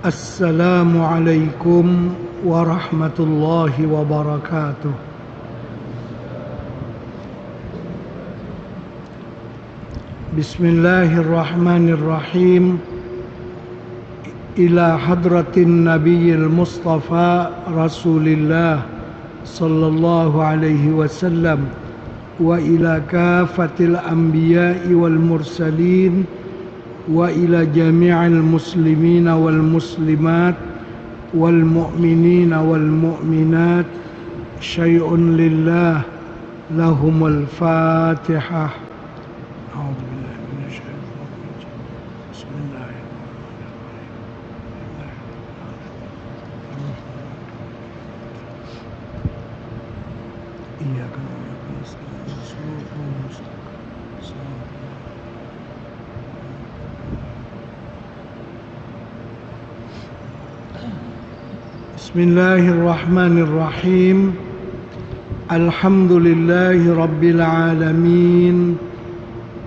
Assalamualaikum warahmatullahi wabarakatuh. Bismillahirrahmanirrahim. Ila hadratin nabiyil mustafa rasulillah sallallahu alaihi wasallam wa ila kafatil anbiya'i wal mursalin wa ila jami'il muslimina wal muslimat wal mu'minina wal mu'minat syai'un lillah lahumul fatihah. A'udzu billahi minasy syaithanir rajim. Bismillahirrahmanirrahim. Iyyaka na'budu wa iyyaka nasta'in. Bismillahirrahmanirrahim. Alhamdulillahi rabbil alamin.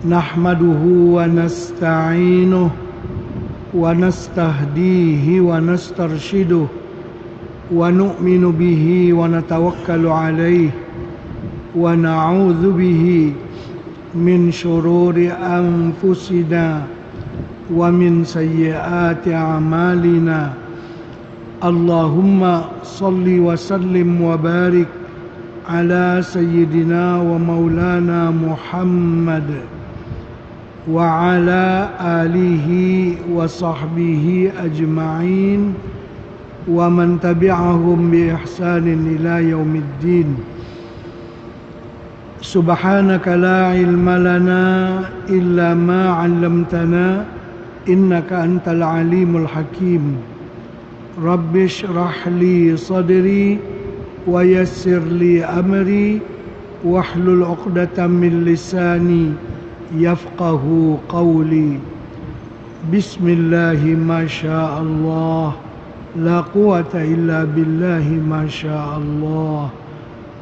Nahmaduhu wa nasta'inuhu wa nastahdihi wa nastarshiduhu wa nu'minu bihi wa natawakkalu alayhi wa na'udzu bihi min syururi anfusina wa min sayyiati a'malina. Allahumma salli wa sallim wa barik ala sayyidina wa maulana Muhammad wa ala alihi wa sahbihi ajma'in wa man tabi'ahum bi ihsanin ila yaumiddin. Subhanaka la ilma lana illa ma 'allamtana innaka antal alimul hakim. Rabbi shrah li sadri wa yassir li amri wahlul 'uqdatam min lisani yafqahu qawli. Bismillahi ma syaa Allah, la quwata illa billahi ma syaa Allah.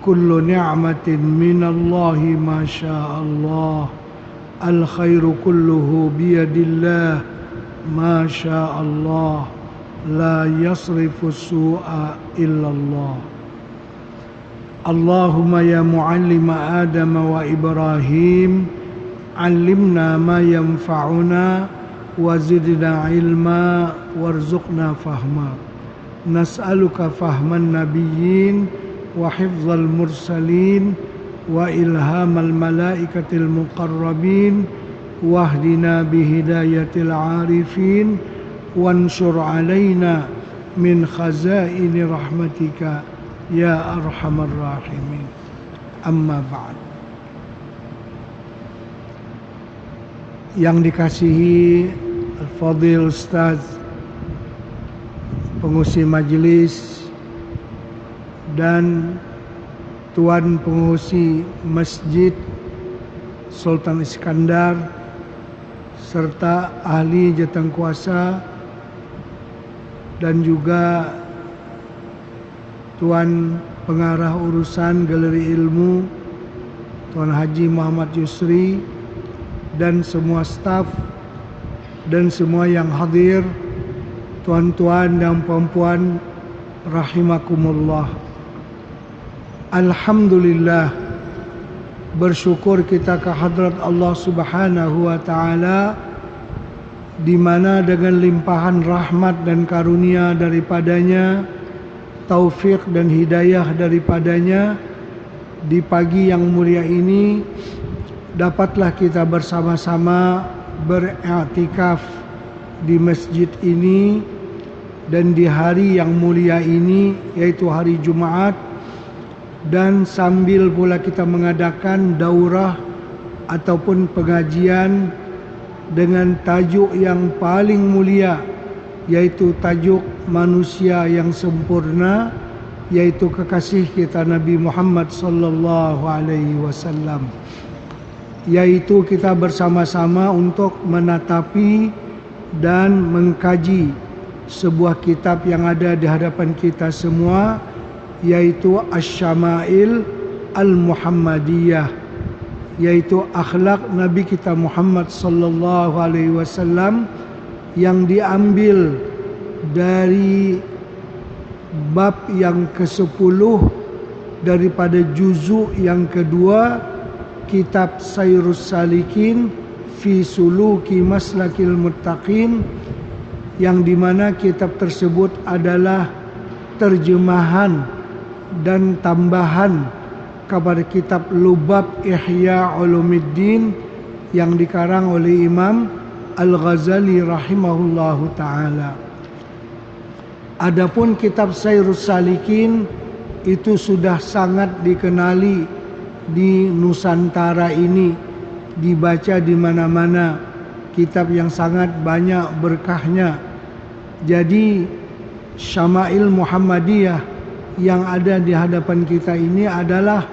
Kullu ni'matin minallahi ma syaa Allah. Al khairu kulluhu biyadillah ma syaa Allah. La yasrifu su'a illallah. Allahumma ya muallima Adam wa Ibrahim, allimna ma yanfa'una wa zidna ilma warzuqna fahma. Nas'aluka fahman nabiyyin wa hifzal mursalin wa ilhamal malaikatil muqarrabin wahdina bihidayatil arifin wansur alaina min khazaini rahmatika ya arhamar rahimin. Amma ba'd. Yang dikasihi Al-Fadhil Ustaz Pengusi Majelis dan Tuan Pengusi Masjid Sultan Iskandar serta ahli jatangkuasa dan juga Tuan Pengarah Urusan Galeri Ilmu Tuan Haji Muhammad Yusri dan semua staf dan semua yang hadir, tuan-tuan dan puan-puan rahimakumullah. Alhamdulillah, bersyukur kita ke hadrat Allah Subhanahu wa taala, di mana dengan limpahan rahmat dan karunia daripadanya, taufik dan hidayah daripadanya, di pagi yang mulia ini dapatlah kita bersama-sama beriktikaf di masjid ini dan di hari yang mulia ini, yaitu hari Jumat, dan sambil pula kita mengadakan daurah ataupun pengajian dengan tajuk yang paling mulia, yaitu tajuk manusia yang sempurna, yaitu kekasih kita Nabi Muhammad sallallahu alaihi wasallam. Yaitu kita bersama-sama untuk menatapi dan mengkaji sebuah kitab yang ada di hadapan kita semua, yaitu Asy-Syama'il Al-Muhammadiyah, yaitu akhlak Nabi kita Muhammad sallallahu alaihi wasallam yang diambil dari bab yang ke-10 daripada juzuk yang kedua kitab Sayrus Salikin fi Suluki Maslakil Muttaqin, yang dimana kitab tersebut adalah terjemahan dan tambahan kepada kitab Lubab Ihya Ulumuddin yang dikarang oleh Imam Al-Ghazali rahimahullahu ta'ala. Adapun kitab Sayrus Salikin itu sudah sangat dikenali di Nusantara ini, dibaca di mana-mana, kitab yang sangat banyak berkahnya. Jadi Syama'il Muhammadiyah yang ada di hadapan kita ini adalah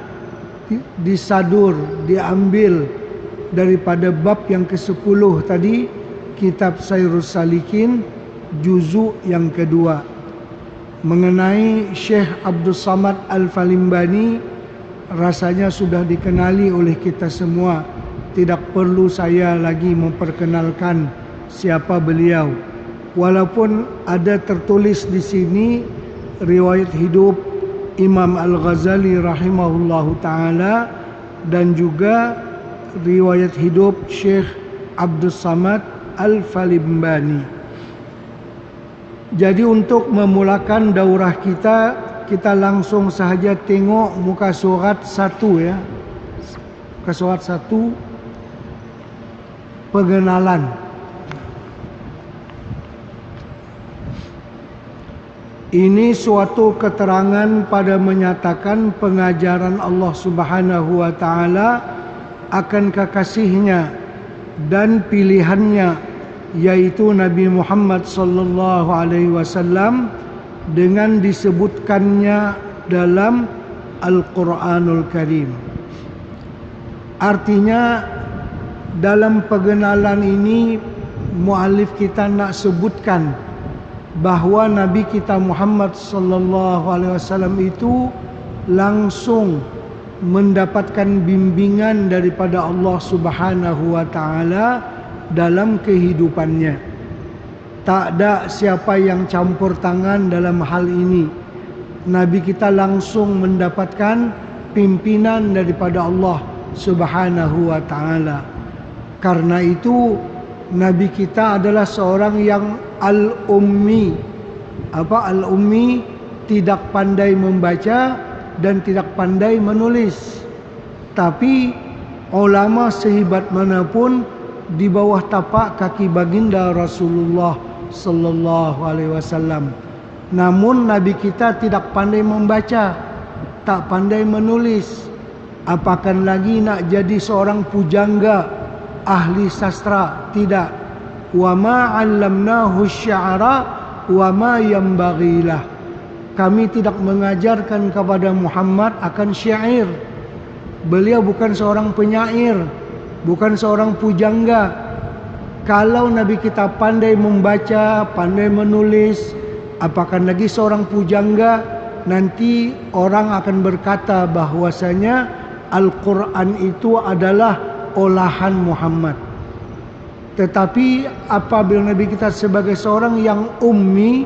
disadur, diambil daripada bab yang ke-10 tadi, kitab Sayrus Salikin juzuk yang kedua. Mengenai Syekh Abdul Samad Al-Falimbani, rasanya sudah dikenali oleh kita semua. Tidak perlu saya lagi memperkenalkan siapa beliau. Walaupun ada tertulis di sini riwayat hidup Imam Al-Ghazali rahimahullahu ta'ala dan juga riwayat hidup Syekh Abdul Samad Al-Falimbani. Jadi untuk memulakan daurah kita, kita langsung sahaja tengok muka surat 1 ya. Muka surat 1, pengenalan. Ini suatu keterangan pada menyatakan pengajaran Allah Subhanahu wa ta'ala akan kekasihnya dan pilihannya, yaitu Nabi Muhammad sallallahu alaihi wasallam, dengan disebutkannya dalam Al-Quranul Karim. Artinya dalam pengenalan ini muallif kita nak sebutkan bahawa Nabi kita Muhammad sallallahu alaihi wasallam itu langsung mendapatkan bimbingan daripada Allah Subhanahu wa taala dalam kehidupannya. Tak ada siapa yang campur tangan dalam hal ini. Nabi kita langsung mendapatkan pimpinan daripada Allah Subhanahu wa taala. Karena itu Nabi kita adalah seorang yang al-ummi. Apa al-ummi? Tidak pandai membaca dan tidak pandai menulis. Tapi ulama sehebat manapun di bawah tapak kaki baginda Rasulullah sallallahu alaihi wasallam. Namun Nabi kita tidak pandai membaca, tak pandai menulis. Apakan lagi nak jadi seorang pujangga, ahli sastra, tidak. Wa ma 'allamnahu asy-sya'ra wa ma yanbaghilah. Kami tidak mengajarkan kepada Muhammad akan syair. Beliau bukan seorang penyair, bukan seorang pujangga. Kalau Nabi kita pandai membaca, pandai menulis, apakan lagi seorang pujangga, nanti orang akan berkata bahwasanya Al-Quran itu adalah olahan Muhammad. Tetapi apabila Nabi kita sebagai seorang yang ummi,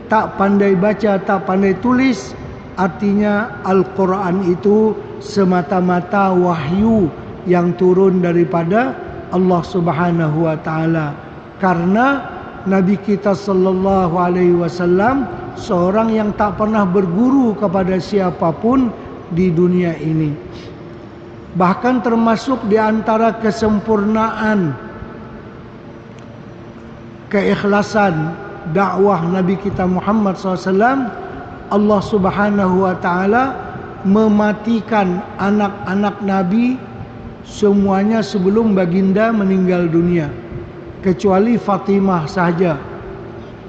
tak pandai baca, tak pandai tulis, artinya Al-Quran itu semata-mata wahyu yang turun daripada Allah Subhanahu wa taala. Karena Nabi kita sallallahu alaihi wasallam seorang yang tak pernah berguru kepada siapapun di dunia ini. Bahkan termasuk di antara kesempurnaan, keikhlasan dakwah Nabi kita Muhammad SAW, Allah Subhanahu wa taala mematikan anak-anak Nabi semuanya sebelum baginda meninggal dunia, kecuali Fatimah saja,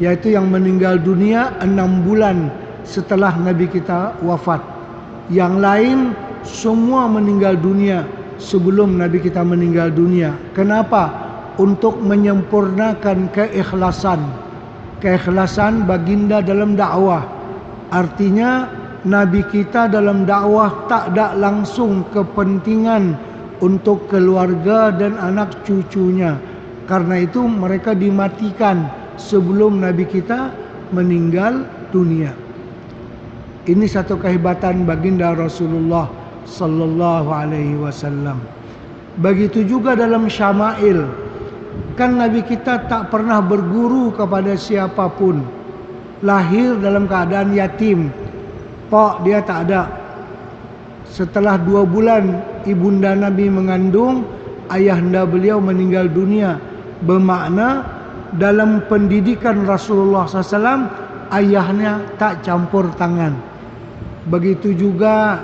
yaitu yang meninggal dunia 6 bulan setelah Nabi kita wafat. Yang lain semua meninggal dunia sebelum Nabi kita meninggal dunia. Kenapa? Untuk menyempurnakan keikhlasan baginda dalam dakwah. Artinya Nabi kita dalam dakwah tak ada langsung kepentingan untuk keluarga dan anak cucunya. Karena itu mereka dimatikan sebelum Nabi kita meninggal dunia. Ini satu kehebatan baginda Rasulullah sallallahu alaihi wasallam. Begitu juga dalam syama'il. Kan Nabi kita tak pernah berguru kepada siapapun. Lahir dalam keadaan yatim. Pak dia tak ada. Setelah 2 bulan ibunda Nabi mengandung, ayahanda beliau meninggal dunia. Bermakna dalam pendidikan Rasulullah SAW, ayahnya tak campur tangan. Begitu juga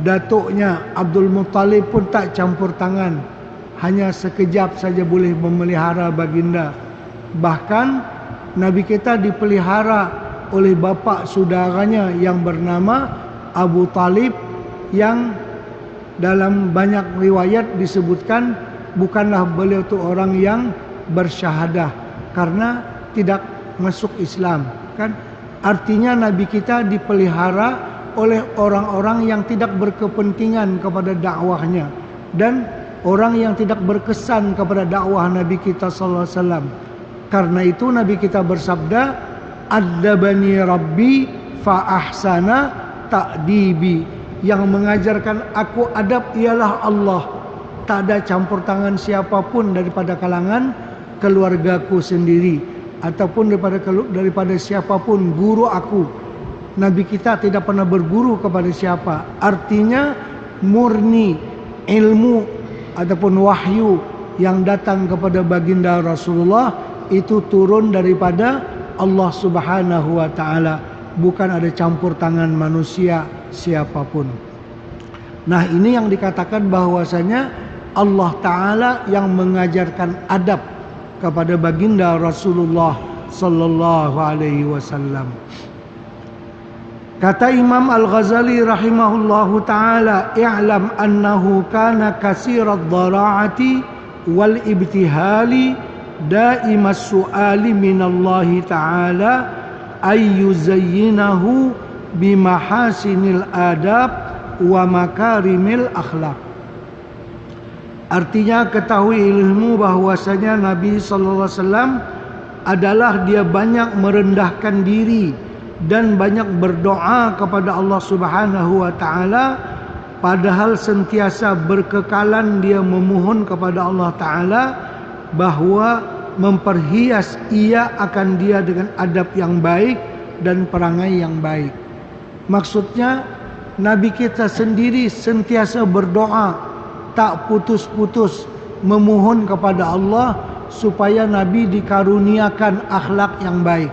datuknya Abdul Muttalib pun tak campur tangan. Hanya sekejap saja boleh memelihara baginda. Bahkan Nabi kita dipelihara oleh bapa saudaranya yang bernama Abu Talib, yang dalam banyak riwayat disebutkan bukanlah beliau itu orang yang bersyahadah karena tidak masuk Islam. Kan artinya Nabi kita dipelihara oleh orang-orang yang tidak berkepentingan kepada dakwahnya dan orang yang tidak berkesan kepada dakwah Nabi kita sallallahu alaihi wasallam. Karena itu Nabi kita bersabda, "Adabani Rabbi fa ahsana ta'dibi." Yang mengajarkan aku adab ialah Allah. Tak ada campur tangan siapapun daripada kalangan keluargaku sendiri ataupun daripada siapapun guru aku. Nabi kita tidak pernah berguru kepada siapa. Artinya murni ilmu ataupun wahyu yang datang kepada baginda Rasulullah itu turun daripada Allah Subhanahu wa taala, bukan ada campur tangan manusia siapapun. Nah, ini yang dikatakan bahwasanya Allah taala yang mengajarkan adab kepada baginda Rasulullah sallallahu alaihi wasallam. Kata Imam Al-Ghazali rahimahullahu ta'ala, i'lam annahu kana kasirat dhara'ati wal ibtihali daimas su'ali minallahi ta'ala ayyuzayyinahu bimahasinil adab wa makarimil akhlaq. Artinya ketahui ilmu bahwasanya Nabi sallallahu alaihi wasallam adalah dia banyak merendahkan diri dan banyak berdoa kepada Allah Subhanahu wa taala, padahal sentiasa berkekalan dia memohon kepada Allah taala bahwa memperhias ia akan dia dengan adab yang baik dan perangai yang baik. Maksudnya Nabi kita sendiri sentiasa berdoa, tak putus-putus memohon kepada Allah supaya Nabi dikaruniakan akhlak yang baik.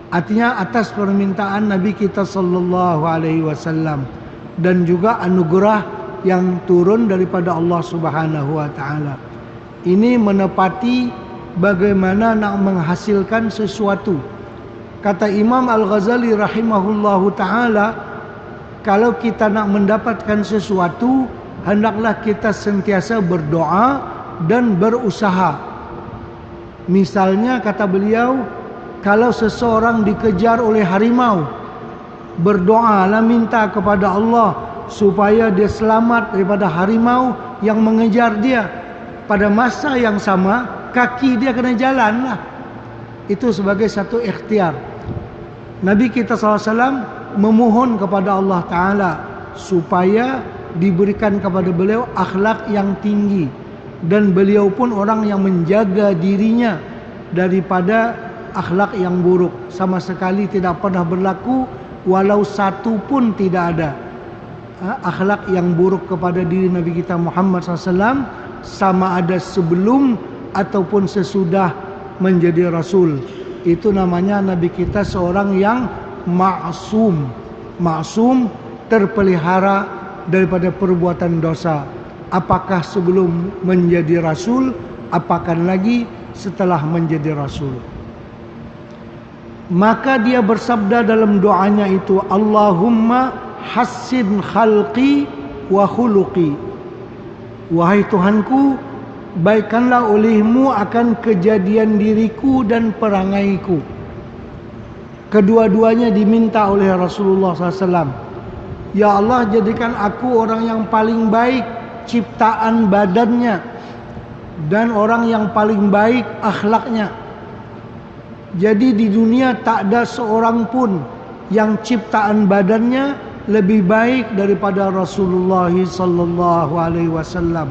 Artinya atas permintaan Nabi kita sallallahu alaihi wasallam dan juga anugerah yang turun daripada Allah Subhanahu wa taala. Ini menepati bagaimana nak menghasilkan sesuatu. Kata Imam Al-Ghazali rahimahullahu taala, kalau kita nak mendapatkan sesuatu, hendaklah kita sentiasa berdoa dan berusaha. Misalnya kata beliau, kalau seseorang dikejar oleh harimau, berdoalah minta kepada Allah supaya dia selamat daripada harimau yang mengejar dia. Pada masa yang sama, kaki dia kena jalan lah. Itu sebagai satu ikhtiar. Nabi kita SAW memohon kepada Allah Ta'ala supaya diberikan kepada beliau akhlak yang tinggi. Dan beliau pun orang yang menjaga dirinya daripada akhlak yang buruk. Sama sekali tidak pernah berlaku, walau satu pun tidak ada akhlak yang buruk kepada diri Nabi kita Muhammad SAW, sama ada sebelum ataupun sesudah menjadi Rasul. Itu namanya Nabi kita seorang yang ma'sum. Ma'sum, terpelihara daripada perbuatan dosa. Apakah sebelum menjadi Rasul, apakah lagi setelah menjadi Rasul. Maka dia bersabda dalam doanya itu, Allahumma hassin khalqi wa khuluqi. Wahai Tuhanku, baikkanlah olehmu akan kejadian diriku dan perangaiku. Kedua-duanya diminta oleh Rasulullah SAW. Ya Allah, jadikan aku orang yang paling baik ciptaan badannya dan orang yang paling baik akhlaknya. Jadi di dunia tak ada seorang pun yang ciptaan badannya lebih baik daripada Rasulullah sallallahu alaihi wasallam.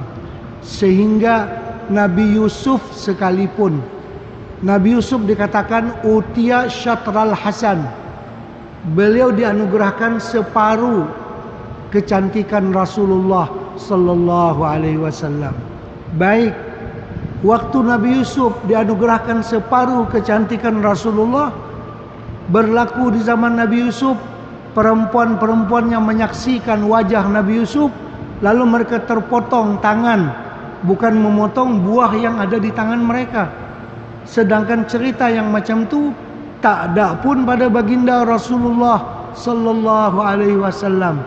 Sehingga Nabi Yusuf sekalipun, Nabi Yusuf dikatakan utia syatral hasan. Beliau dianugerahkan separuh kecantikan Rasulullah sallallahu alaihi wasallam. Baik waktu Nabi Yusuf dianugerahkan separuh kecantikan Rasulullah, berlaku di zaman Nabi Yusuf perempuan-perempuan yang menyaksikan wajah Nabi Yusuf lalu mereka terpotong tangan, bukan memotong buah yang ada di tangan mereka. Sedangkan cerita yang macam tu tak ada pun pada baginda Rasulullah sallallahu alaihi wasallam.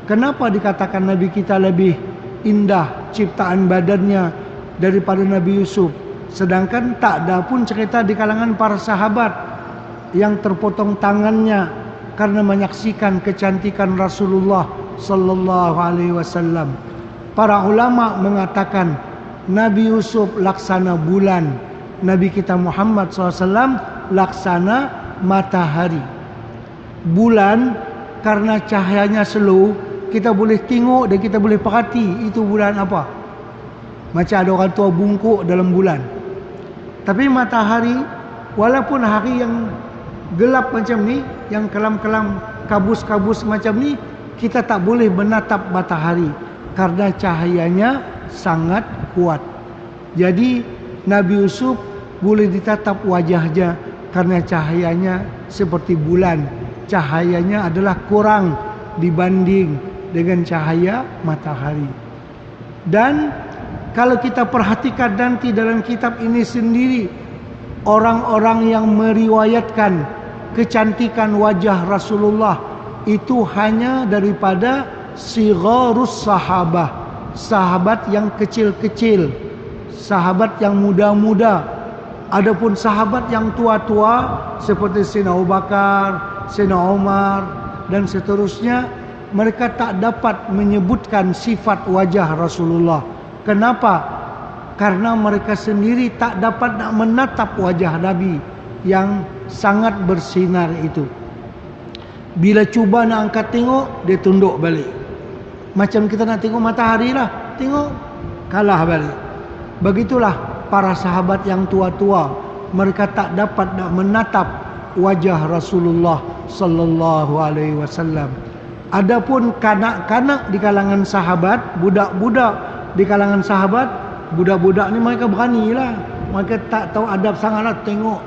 Kenapa dikatakan Nabi kita lebih indah ciptaan badannya daripada Nabi Yusuf? Sedangkan tak ada pun cerita di kalangan para sahabat yang terpotong tangannya karena menyaksikan kecantikan Rasulullah sallallahu alaihi wasallam. Para ulama mengatakan Nabi Yusuf laksana bulan, Nabi kita Muhammad SAW laksana matahari. Bulan karena cahayanya slow, kita boleh tengok dan kita boleh perhati itu bulan apa. Macam ada orang tua bungkuk dalam bulan. Tapi matahari, walaupun hari yang gelap macam ni, yang kelam-kelam, kabus-kabus macam ni, kita tak boleh menatap matahari karena cahayanya sangat kuat. Jadi Nabi Yusuf boleh ditatap wajahnya karena cahayanya seperti bulan. Cahayanya adalah kurang dibanding dengan cahaya matahari. Dan kalau kita perhatikan nanti dalam kitab ini sendiri, orang-orang yang meriwayatkan kecantikan wajah Rasulullah itu hanya daripada sigharus sahabah, sahabat yang kecil-kecil, sahabat yang muda-muda. Adapun sahabat yang tua-tua seperti Sayyidina Abu Bakar, Sayyidina Umar dan seterusnya, mereka tak dapat menyebutkan sifat wajah Rasulullah. Kenapa? Karena mereka sendiri tak dapat nak menatap wajah Nabi yang sangat bersinar itu. Bila cuba nak angkat tengok, dia tunduk balik. Macam kita nak tengok matahari lah, tengok kalah balik. Begitulah para sahabat yang tua-tua, mereka tak dapat nak menatap wajah Rasulullah sallallahu alaihi wasallam. Adapun kanak-kanak di kalangan sahabat, budak-budak di kalangan sahabat, budak-budak ni mereka beranilah. Mereka tak tahu adab sangatlah, tengok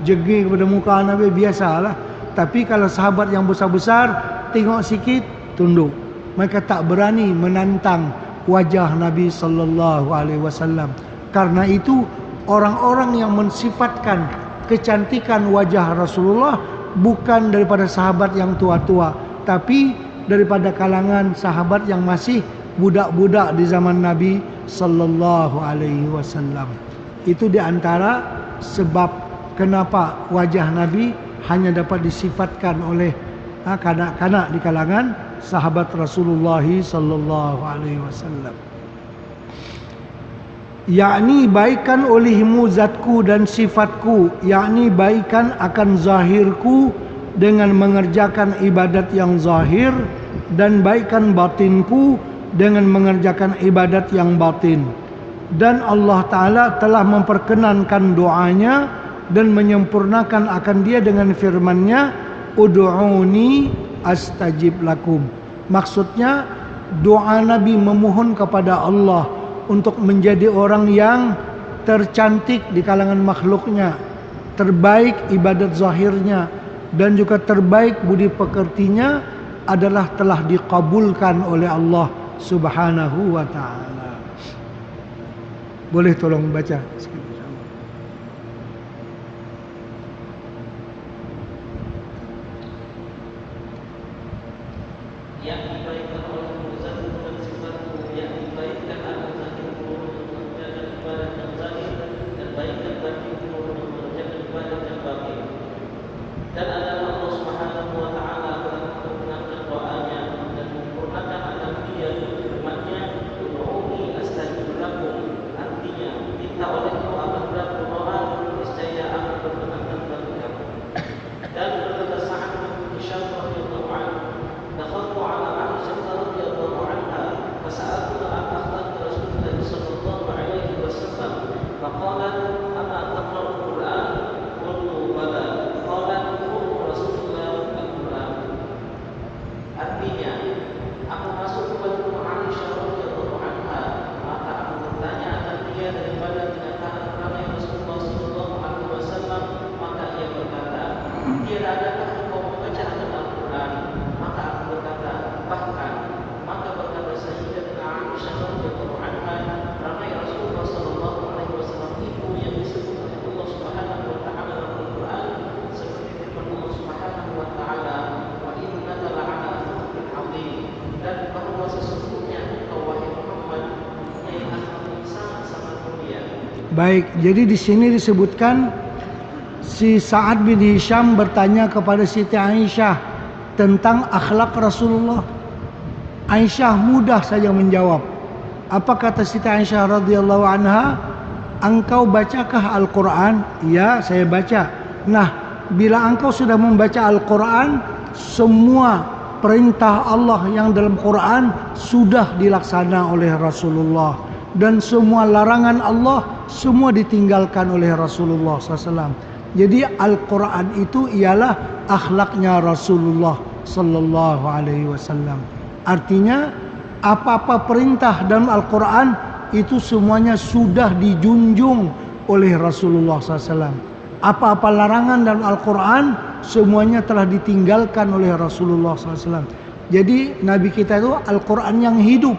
jeging kepada muka Nabi biasalah. Tapi kalau sahabat yang besar-besar tengok sikit tunduk. Mereka tak berani menantang wajah Nabi sallallahu alaihi wasallam. Karena itu orang-orang yang mensifatkan kecantikan wajah Rasulullah bukan daripada sahabat yang tua-tua, tapi daripada kalangan sahabat yang masih budak-budak di zaman Nabi sallallahu alaihi wasallam. Itu di antara sebab kenapa wajah Nabi hanya dapat disifatkan oleh kanak-kanak di kalangan sahabat Rasulullah sallallahu alaihi wasallam. Yakni baikan olehmu zatku dan sifatku, yakni baikan akan zahirku dengan mengerjakan ibadat yang zahir, dan baikan batinku dengan mengerjakan ibadat yang batin. Dan Allah Ta'ala telah memperkenankan doanya dan menyempurnakan akan dia dengan firman-Nya, ud'uni astajib lakum. Maksudnya doa Nabi memohon kepada Allah untuk menjadi orang yang tercantik di kalangan makhluknya, terbaik ibadat zahirnya, dan juga terbaik budi pekertinya adalah telah dikabulkan oleh Allah Subhanahu wa ta'ala. Boleh tolong baca sikit? Minta oleh doa Aisyah radhiyallahu anha, ramai Rasulullah sallallahu alaihi wasallam itu yang disebut oleh Allah Subhanahu wa taala dalam Al-Qur'an, seperti firman Allah Subhanahu wa taala, wa innaka la'ala khuluqin 'adzim, dan bahwa sesungguhnya engkau wahai Muhammad mempunyai akhlak yang sangat-sangat mulia. Baik, jadi di sini disebutkan si Sa'ad bin Hisham bertanya kepada Siti Aisyah tentang akhlak Rasulullah. Aisyah mudah saja menjawab. Apa kata Siti Aisyah radhiyallahu anha? Engkau bacakah Al-Quran? Ya, saya baca. Nah, bila engkau sudah membaca Al-Quran, semua perintah Allah yang dalam Quran sudah dilaksana oleh Rasulullah, dan semua larangan Allah semua ditinggalkan oleh Rasulullah SAW. Jadi Al-Quran itu ialah akhlaknya Rasulullah Sallallahu Alaihi Wasallam. Artinya apa-apa perintah dalam Al-Quran itu semuanya sudah dijunjung oleh Rasulullah SAW. Apa-apa larangan dalam Al-Quran semuanya telah ditinggalkan oleh Rasulullah SAW. Jadi Nabi kita itu Al-Quran yang hidup.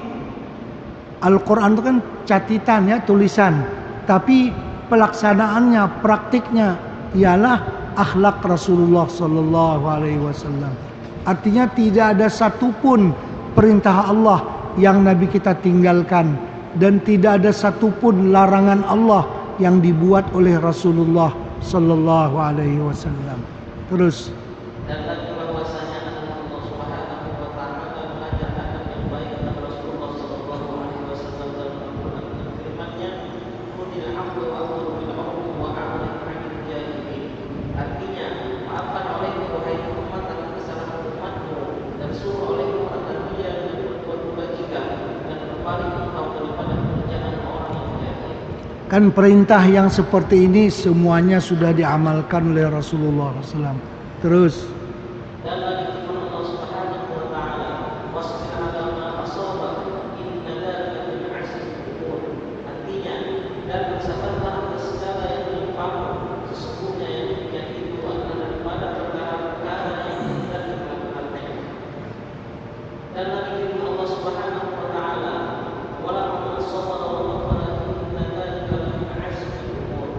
Al-Quran itu kan catatan ya, tulisan. Tapi pelaksanaannya, praktiknya ialah akhlak Rasulullah Sallallahu Alaihi Wasallam. Artinya tidak ada satupun perintah Allah yang Nabi kita tinggalkan, dan tidak ada satupun larangan Allah yang dibuat oleh Rasulullah Sallallahu Alaihi Wasallam. Terus. Dan lagi bahwasanya Allah Subhanahu wa taala mengajar adab yang baik kepada Rasulullah sallallahu alaihi wasallam dalam Al-Qur'an dengan firman-Nya, "Qulil hamdu wa amru bil 'urfi wa a'rid 'anil jahilin." Artinya, maafkan olehmu wahai umat akan kesalahan umatmu, dan suruh olehmu agar dia berbuat kebajikan, dan berpaling engkau daripada pekerjaan orang yang jahil. Kan perintah yang seperti ini semuanya sudah diamalkan oleh Rasulullah SAW. Terus. Dan lagi firman Allah Subhanahu wa taala, "Wasbir 'ala ma asabak, inna dzalika min 'azmi al-umur." Artinya, dan bersabarlah atas segala yang menimpamu, sesungguhnya yang demikian itu adalah daripada perkara-perkara yang tidak dilakukannya. Dan lagi firman Allah Subhanahu wa taala, "Wala man sabara wa ghafara inna dzalika min 'azmi al-umur."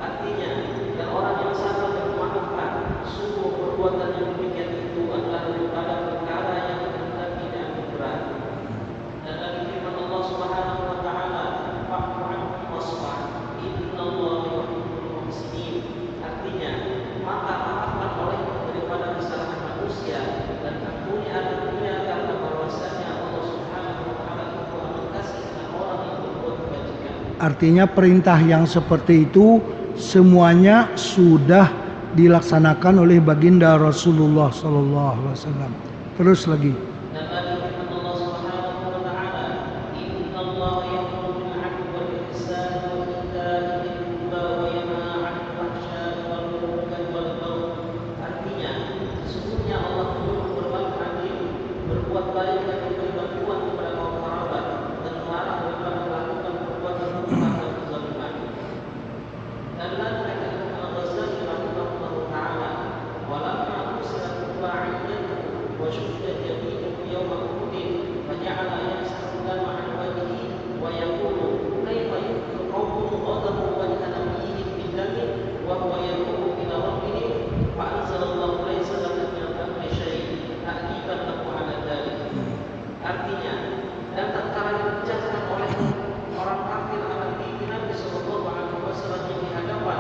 Artinya, dan orang yang sabar dan memaafkan, sungguh perbuatan yang demikian itu adalah daripada perkara yang hendaknya diambil berat. Dan lagi firman Allah Subhanahu wa taala, "Fa'fu 'anhum wasfah, innallaha yuhibbul muhsinin." Artinya, maka maafkan olehmu daripada kesalahan manusia, dan ampuni akan dia, karena bahwasanya Allah Subhanahu wa taala itu amat kasih dengan orang yang berbuat kebajikan. Artinya perintah yang seperti itu semuanya sudah dilaksanakan oleh baginda Rasulullah Sallallahu Alaihi Wasallam. Terus lagi. Dan lagi firman Allah Subhanahu wa taala, "Innallaha ya'muru bil 'adli wal ihsani wa ita'i dzil qurba wa yanha 'anil fahsya'i wal munkari wal baghi." Artinya, sesungguhnya Allah menyuruh berbuat adil, berbuat baik, dan memberi bantuan kepada kaum kerabat, dan melarang daripada melakukan perbuatan mungkar dan kezaliman. Dan lagi kata Imam Al-Ghazali rahimahullahu taala, "Walamma usirat ba'iyatuhu wa syuddat yaminuhu yawma Uhudin, faja'ala yamsahu dama 'an wajhihi wa yaqulu, kaifa yuflihu qaumun ghadabu wajha nabiyyihim bid-dami wa huwa yad'u ila rabbihim, fa anzalallahu laysa laka min al-amri syai', ta'diban lahu 'ala dzalik." Artinya, dan tatkala dibincangkan oleh orang kafir akan pimpinan Rasulullah sallallahu alaihi wasallam yang di hadapan,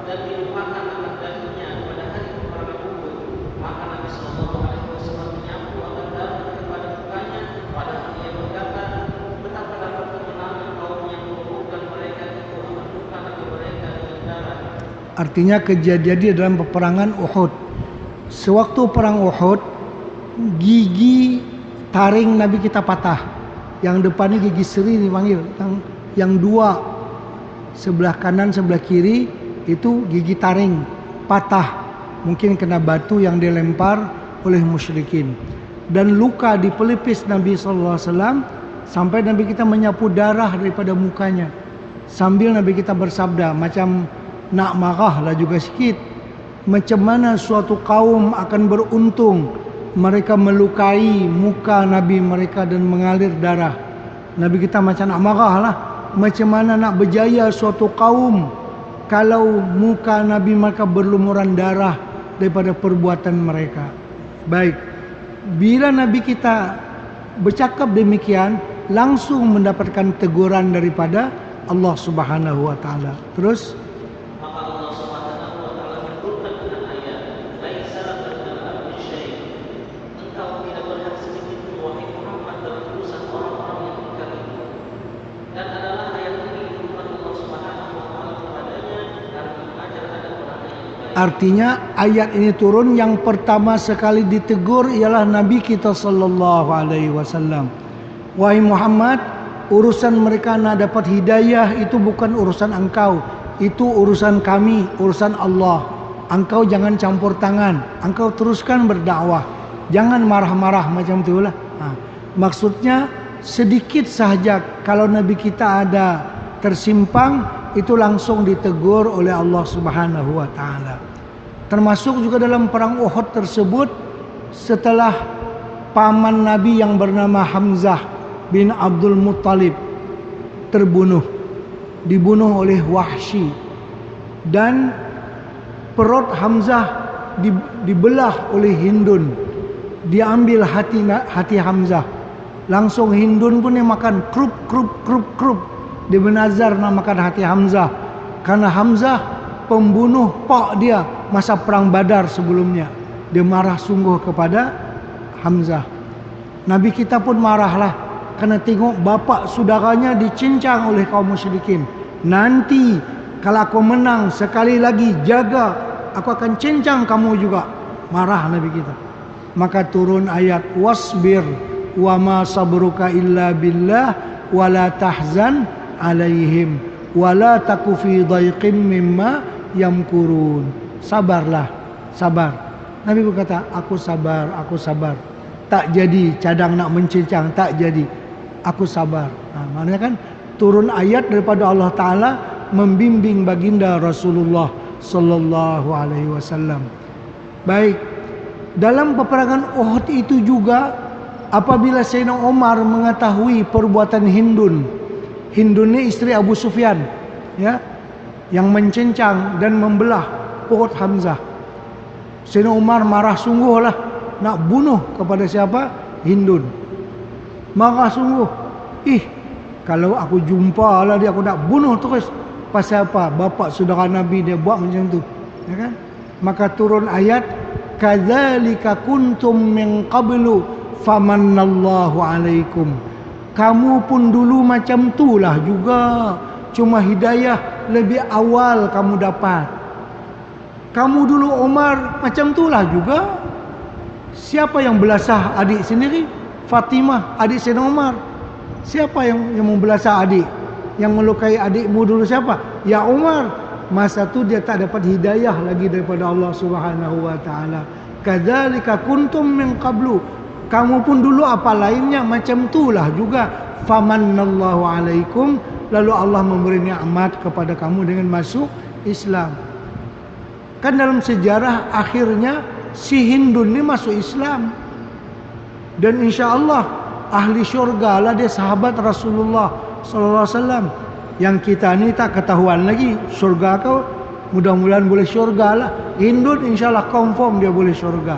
dan dilupakan akan darinya pada hari peperangan Uhud, maka Nabi sallallahu alaihi wasallam menyapu akan darah kepada mukanya, padahal ia berkata, betapa dapat kemenangan kaum yang mengumpulkan mereka itu akan luka hati mereka dengan darah. Artinya kejadian dalam peperangan Uhud. Sewaktu perang Uhud, gigi taring Nabi kita patah. Yang depannya gigi seri dipanggil, yang dua sebelah kanan sebelah kiri itu gigi taring patah, mungkin kena batu yang dilempar oleh musyrikin, dan luka di pelipis Nabi SAW sampai Nabi kita menyapu darah daripada mukanya, sambil Nabi kita bersabda, macam nak marah lah juga sikit, macam mana suatu kaum akan beruntung mereka melukai muka Nabi mereka dan mengalir darah. Nabi kita macam nak marah lah. Macam mana nak berjaya suatu kaum kalau muka Nabi mereka berlumuran darah daripada perbuatan mereka. Baik, bila Nabi kita bercakap demikian, langsung mendapatkan teguran daripada Allah Subhanahu wa taala. Terus maka Allah Subhanahu wa taala menurunkan dengan ayat, "Laisa laka minal amri syai'." Engkau tidak berhak sedikit pun wahai Muhammad dalam urusan orang-orang yang ingkar itu. Dan adalah ayat ini firman Allah Subhanahu wa taala kepadanya karena mengajar ada orang yang baik. artinya ayat ini turun yang pertama sekali ditegur ialah Nabi kita sallallahu alaihi wasallam. Wahai Muhammad, urusan mereka nak dapat hidayah itu bukan urusan engkau, itu urusan kami, urusan Allah. Engkau jangan campur tangan, engkau teruskan berdakwah, jangan marah-marah macam itulah. Maksudnya sedikit sahaja kalau Nabi kita ada tersimpang, itu langsung ditegur oleh Allah Subhanahu wa taala. Termasuk juga dalam perang Uhud tersebut, setelah paman Nabi yang bernama Hamzah bin Abdul Muttalib terbunuh, dibunuh oleh Wahsy, dan perut Hamzah dibelah oleh Hindun, diambil hati Hamzah. Langsung Hindun pun yang makan krup krup krup krup. Dia bernazar nak makan hati Hamzah, karena Hamzah pembunuh pak dia masa perang Badar sebelumnya. Dia marah sungguh kepada Hamzah. Nabi kita pun marahlah karena tengok bapa saudaranya dicincang oleh kaum musyrikin. Nanti kalau aku menang sekali lagi, jaga, aku akan cincang kamu juga. Marah Nabi kita. Maka turun ayat, wasbir wa ma sabruka illa billah wa la tahzan alaihim wa la taku fi dhaiqim mimma yamkurun. Sabarlah, sabar. Nabi berkata, aku sabar, aku sabar. Tak jadi cadang nak mencincang, tak jadi. Aku sabar. Maknanya kan turun ayat daripada Allah Ta'ala membimbing baginda Rasulullah Sallallahu Alaihi Wasallam. Baik, dalam peperangan Uhud itu juga, apabila Sayyidina Umar mengetahui perbuatan Hindun, Hindun ini istri Abu Sufyan, ya, yang mencincang dan membelah perut Hamzah. Sayyidina Umar marah sungguhlah, nak bunuh kepada siapa? Hindun. Marah sungguh. Kalau aku jumpa lah dia, aku nak bunuh terus. Pasal apa? Bapa saudara Nabi dia buat macam tu, ya kan? Maka turun ayat, kadzalika kuntum min qablu famannallahu alaikum. Kamu pun dulu macam itulah juga, cuma hidayah lebih awal kamu dapat. Kamu dulu Umar macam itulah juga. Siapa yang belasah adik sendiri? Fatimah, adik Sayyidina Umar. Siapa yang membelasah adik? Yang melukai adikmu dulu siapa? Ya Umar. Masa tu dia tak dapat hidayah lagi daripada Allah Subhanahu wa taala. Kadzalika kuntum min qablu. Kamu pun dulu apa lainnya macam itulah juga. Famannallahu alaikum. Lalu Allah memberi nikmat kepada kamu dengan masuk Islam. Kan dalam sejarah akhirnya si Hindun ni masuk Islam. Dan insya-Allah ahli syurga lah dia, sahabat Rasulullah sallallahu alaihi wasallam. Yang kita ni tak ketahuan lagi syurga kau, mudah-mudahan boleh syurga lah. Hindun insya-Allah confirm dia boleh syurga.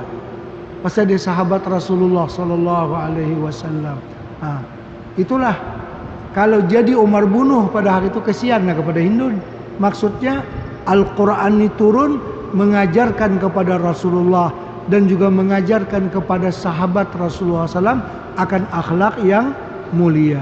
Pasal dia sahabat Rasulullah sallallahu alaihi wasallam. Itulah kalau jadi Umar bunuh pada hari itu, kesianlah kepada Hindun. Maksudnya Al-Quran ini turun mengajarkan kepada Rasulullah dan juga mengajarkan kepada sahabat Rasulullah SAW akan akhlak yang mulia.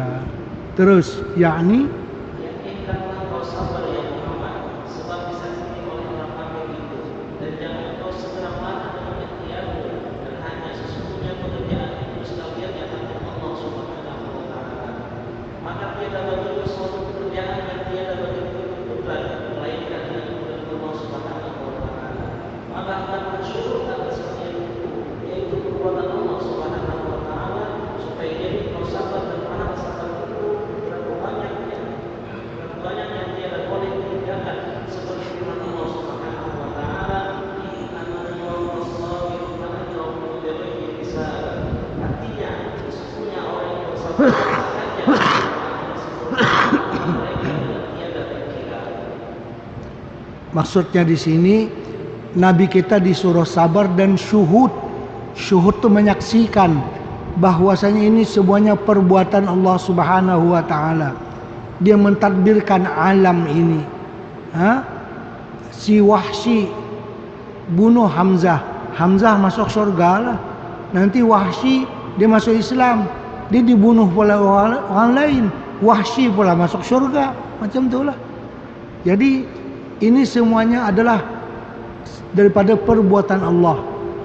Terus, yakni yakinkanlah kau sabar ya Muhammad, sebab disakiti oleh orang kafir itu, dan jangan kau segera marah dengan ikhtiarmu, dan hanya sesungguhnya pekerjaan itu sekalian yang akan Allah Subhanahu wa taala. Maka tiada bagi suatu pekerjaan yang tiada bagi kebutuhan melainkan ilmu dari Allah Subhanahu wa taala. Maka akan bersyukur atas yang itu, yaitu perbuatan Allah Subhanahu wa taala, supaya jadi kau sabar dan pahala sabar itu berapa banyak yang tiada boleh ditinggalkan, seperti firman Allah Subhanahu wa taala, innallaha as-sabiruna ajrahum bighairi hisab. Artinya sesungguhnya orang yang bersabar saja Maksudnya di sini Nabi kita disuruh sabar dan syuhud. Syuhud itu menyaksikan bahwasanya ini semuanya perbuatan Allah Subhanahu wa taala. Dia mentadbirkan alam ini. Si Wahsy bunuh Hamzah. Hamzah masuk surga lah. Nanti Wahsy dia masuk Islam. Dia dibunuh oleh orang lain. Wahsy pula masuk surga. Macam itulah. Jadi ini semuanya adalah daripada perbuatan Allah.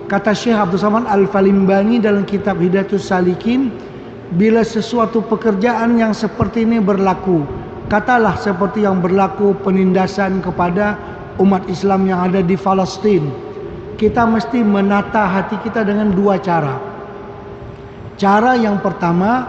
Kata Syekh Abdul Samad Al-Falimbani dalam kitab Hidayatus Salikin, bila sesuatu pekerjaan yang seperti ini berlaku, katalah seperti yang berlaku penindasan kepada umat Islam yang ada di Palestin. Kita mesti menata hati kita dengan dua cara. Cara yang pertama,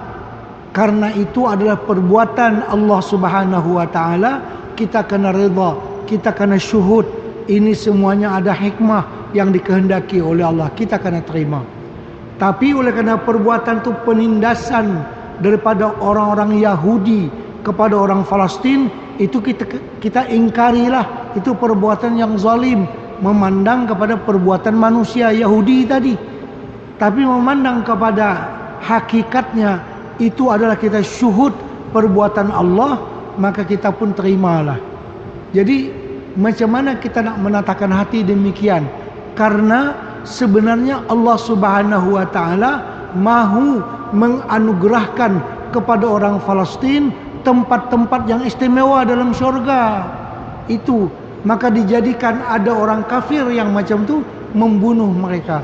karena itu adalah perbuatan Allah Subhanahu wa taala, kita kena rida, kita kena syuhud. Ini semuanya ada hikmah yang dikehendaki oleh Allah, kita kena terima. Tapi oleh karena perbuatan itu penindasan daripada orang-orang Yahudi kepada orang Palestin, itu kita ingkarilah. Itu perbuatan yang zalim, memandang kepada perbuatan manusia Yahudi tadi. Tapi memandang kepada hakikatnya, itu adalah kita syuhud perbuatan Allah, maka kita pun terimalah. Jadi macam mana kita nak menatakan hati demikian? Karena sebenarnya Allah Subhanahu wa taala mahu menganugerahkan kepada orang Palestin tempat-tempat yang istimewa dalam syurga. Itu maka dijadikan ada orang kafir yang macam tu membunuh mereka.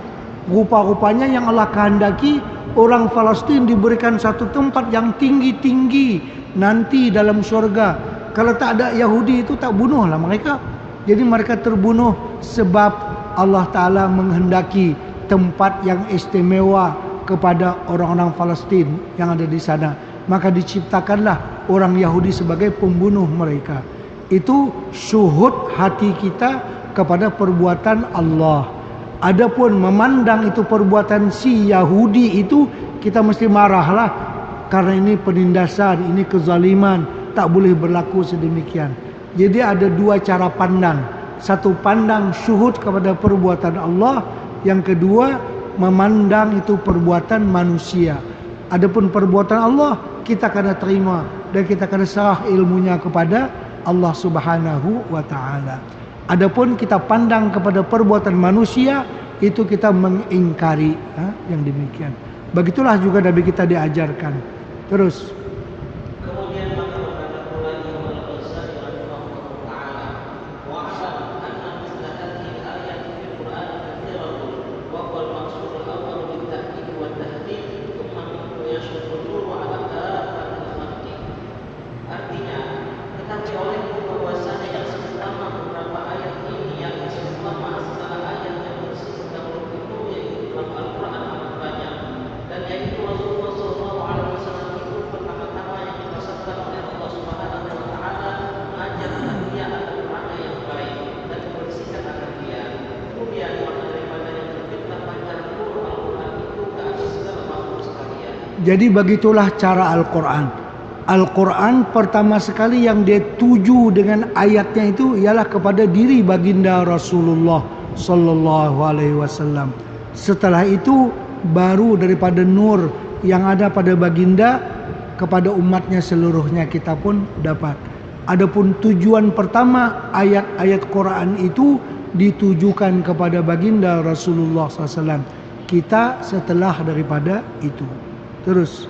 Rupa-rupanya yang Allah kehendaki orang Palestin diberikan satu tempat yang tinggi-tinggi nanti dalam syurga. Kalau tak ada Yahudi itu tak bunuhlah mereka. Jadi mereka terbunuh sebab Allah Ta'ala menghendaki tempat yang istimewa kepada orang-orang Palestin yang ada di sana. Maka diciptakanlah orang Yahudi sebagai pembunuh mereka. Itu syuhud hati kita kepada perbuatan Allah. Adapun memandang itu perbuatan si Yahudi itu, kita mesti marahlah. Karena ini penindasan, ini kezaliman. Tak boleh berlaku sedemikian. Jadi ada dua cara pandang. Satu pandang syuhud kepada perbuatan Allah. Yang kedua memandang itu perbuatan manusia. Adapun perbuatan Allah kita kena terima dan kita kena serah ilmunya kepada Allah Subhanahu wa taala. Adapun kita pandang kepada perbuatan manusia, itu kita mengingkari yang demikian. Begitulah juga Nabi kita diajarkan. Terus Kemudian maka berkata pula Imam Al-Ghazali rahimahullah taala, wa alam anna misla hadhihi al-ayat fil Qur'an katsiratun wa huwa al-maqsud al-awwal min ta'kid wa tahdid thumma yashmulu ala al-khalqi. Artinya, ketahui olehmu bahwasanya yang pertama beberapa ayat ini yang pertama setelah ayat yang bersifat dalam itu yaitu dalam Al-Qur'an amat banyak, dan yaitu Rasulullah sallallahu alaihi wasallam itu pertama-tama yang dipasarkan oleh Allah Subhanahu wa taala mengajar agar dia akan berakal yang baik dan membersihkan agar dia. Kemudian maka daripada yang terbitlah pancar nur Al-Qur'an itu ke atas segala makhluk sekalian. jadi begitulah cara Al-Quran. Al-Quran pertama sekali yang dia tuju dengan ayatnya itu ialah kepada diri baginda Rasulullah sallallahu alaihi wasallam. Setelah itu baru daripada nur yang ada pada baginda kepada umatnya seluruhnya kita pun dapat. Adapun tujuan pertama ayat-ayat Quran itu ditujukan kepada baginda Rasulullah SAW. Kita setelah daripada itu. Terus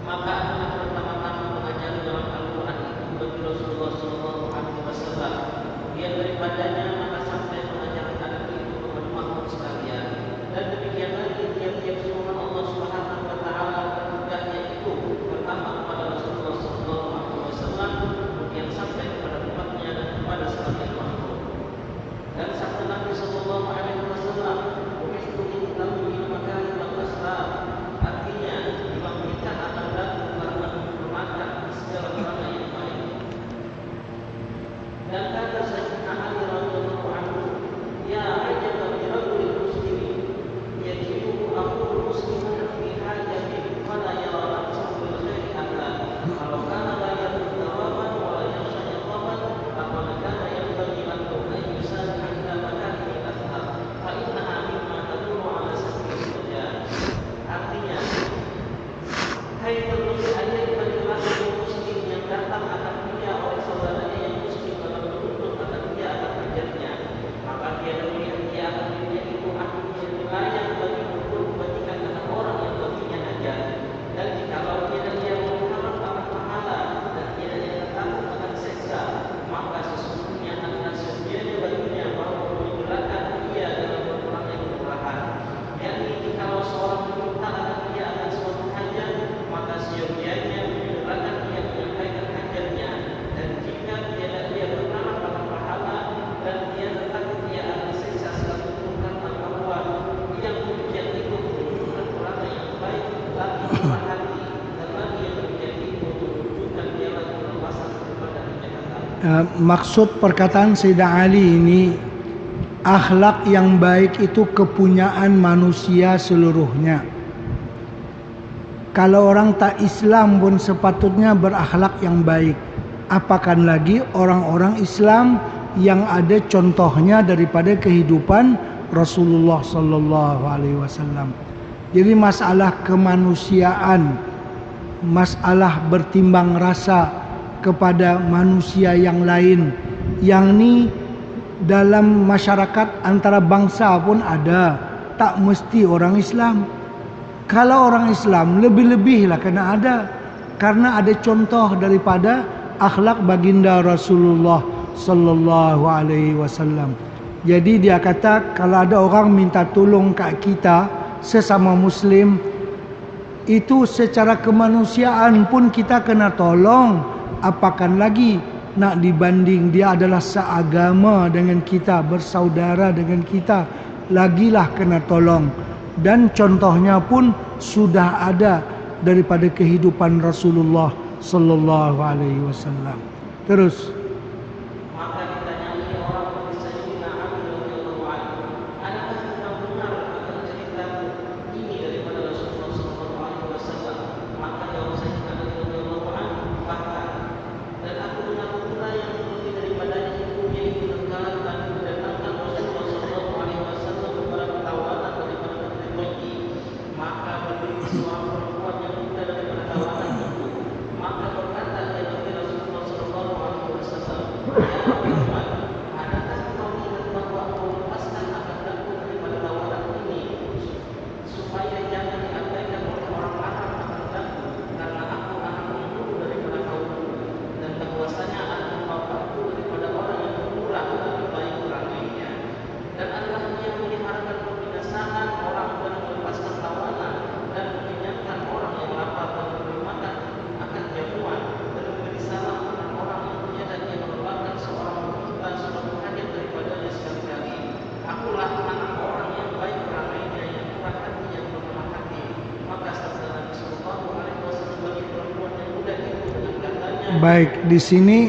Maka adalah pertama-tama mengajari dalam Al-Quran itu bagi Rasulullah sallallahu alaihi wasallam. Kemudian daripadanya maka sampai mengajarkan anak itu kepada makhluk sekalian. Dan demikian lagi tiap-tiap suruhan Allah Subhanahu wa taala kehendaknya itu pertama kepada Rasulullah sallallahu alaihi wasallam, kemudian sampai kepada umatnya dan kepada sekalian makhluk. Dan sabda Nabi sallallahu alaihi wasallam, "Bumistu li utammima makarim al-akhlaq." Artinya, Imam kita Maksud perkataan Sayyidina Ali ini, akhlak yang baik itu kepunyaan manusia seluruhnya. Kalau orang tak Islam pun sepatutnya berakhlak yang baik. Apakan lagi orang-orang Islam yang ada contohnya daripada kehidupan Rasulullah sallallahu alaihi wasallam. Jadi masalah kemanusiaan, masalah bertimbang rasa kepada manusia yang lain, yang ni dalam masyarakat antara bangsa pun ada, tak mesti orang Islam. Kalau orang Islam lebih-lebih lah kena ada, karena ada contoh daripada akhlak baginda Rasulullah sallallahu alaihi wasallam. Jadi dia kata kalau ada orang minta tolong kat kita sesama muslim, itu secara kemanusiaan pun kita kena tolong. Apakan lagi nak dibanding dia adalah seagama dengan kita, bersaudara dengan kita, lagilah kena tolong. Dan contohnya pun sudah ada daripada kehidupan Rasulullah sallallahu alaihi wasallam. Terus Maka ditanyai orang bernama Sayyidina Ali radhiyallahu anhu, adakah engkau benar akan cerita ini daripada Rasulullah sallallahu alaihi wasallam? Maka jawab Sayyidina Ali radhiyallahu anhu, bahkan dan aku dengar pula yang seperti daripadanya itu, yaitu negara dan mendatangkan Rasulullah sallallahu alaihi wasallam kepada tawanan daripada negeri Turki. Maka berdiri seorang perempuan yang muda daripada tawanan itu. Maka berkata dia kepada Rasulullah sallallahu alaihi wasallam, ya Muhammad, adakah engkau ingat bahawa engkau lepaskan anak-anakku daripada tawanan ini, supaya jangan diabaikan oleh orang Arab anak-anakku, karena aku anak membunuh daripada kaumku, dan bahwasanya anak bapakku daripada orang yang murah lebih baik ramainya, dan adalah dia meliharakan kebinasaan orang dan melepaskan tawanan, dan mengenyangkan orang yang lapar dan memberi makan akan jamuan, dan memberi salam akan orang yang tiada dia merupakan seorang meminta suatu hajat daripadanya sekali-kali. Akulah anak orang yang baik ramainya, yang murah hati, yang berlemah hati. Maka sabda Nabi sallallahu alaihi wasallam bagi perempuan yang muda itu dengan katanya, baik, di sini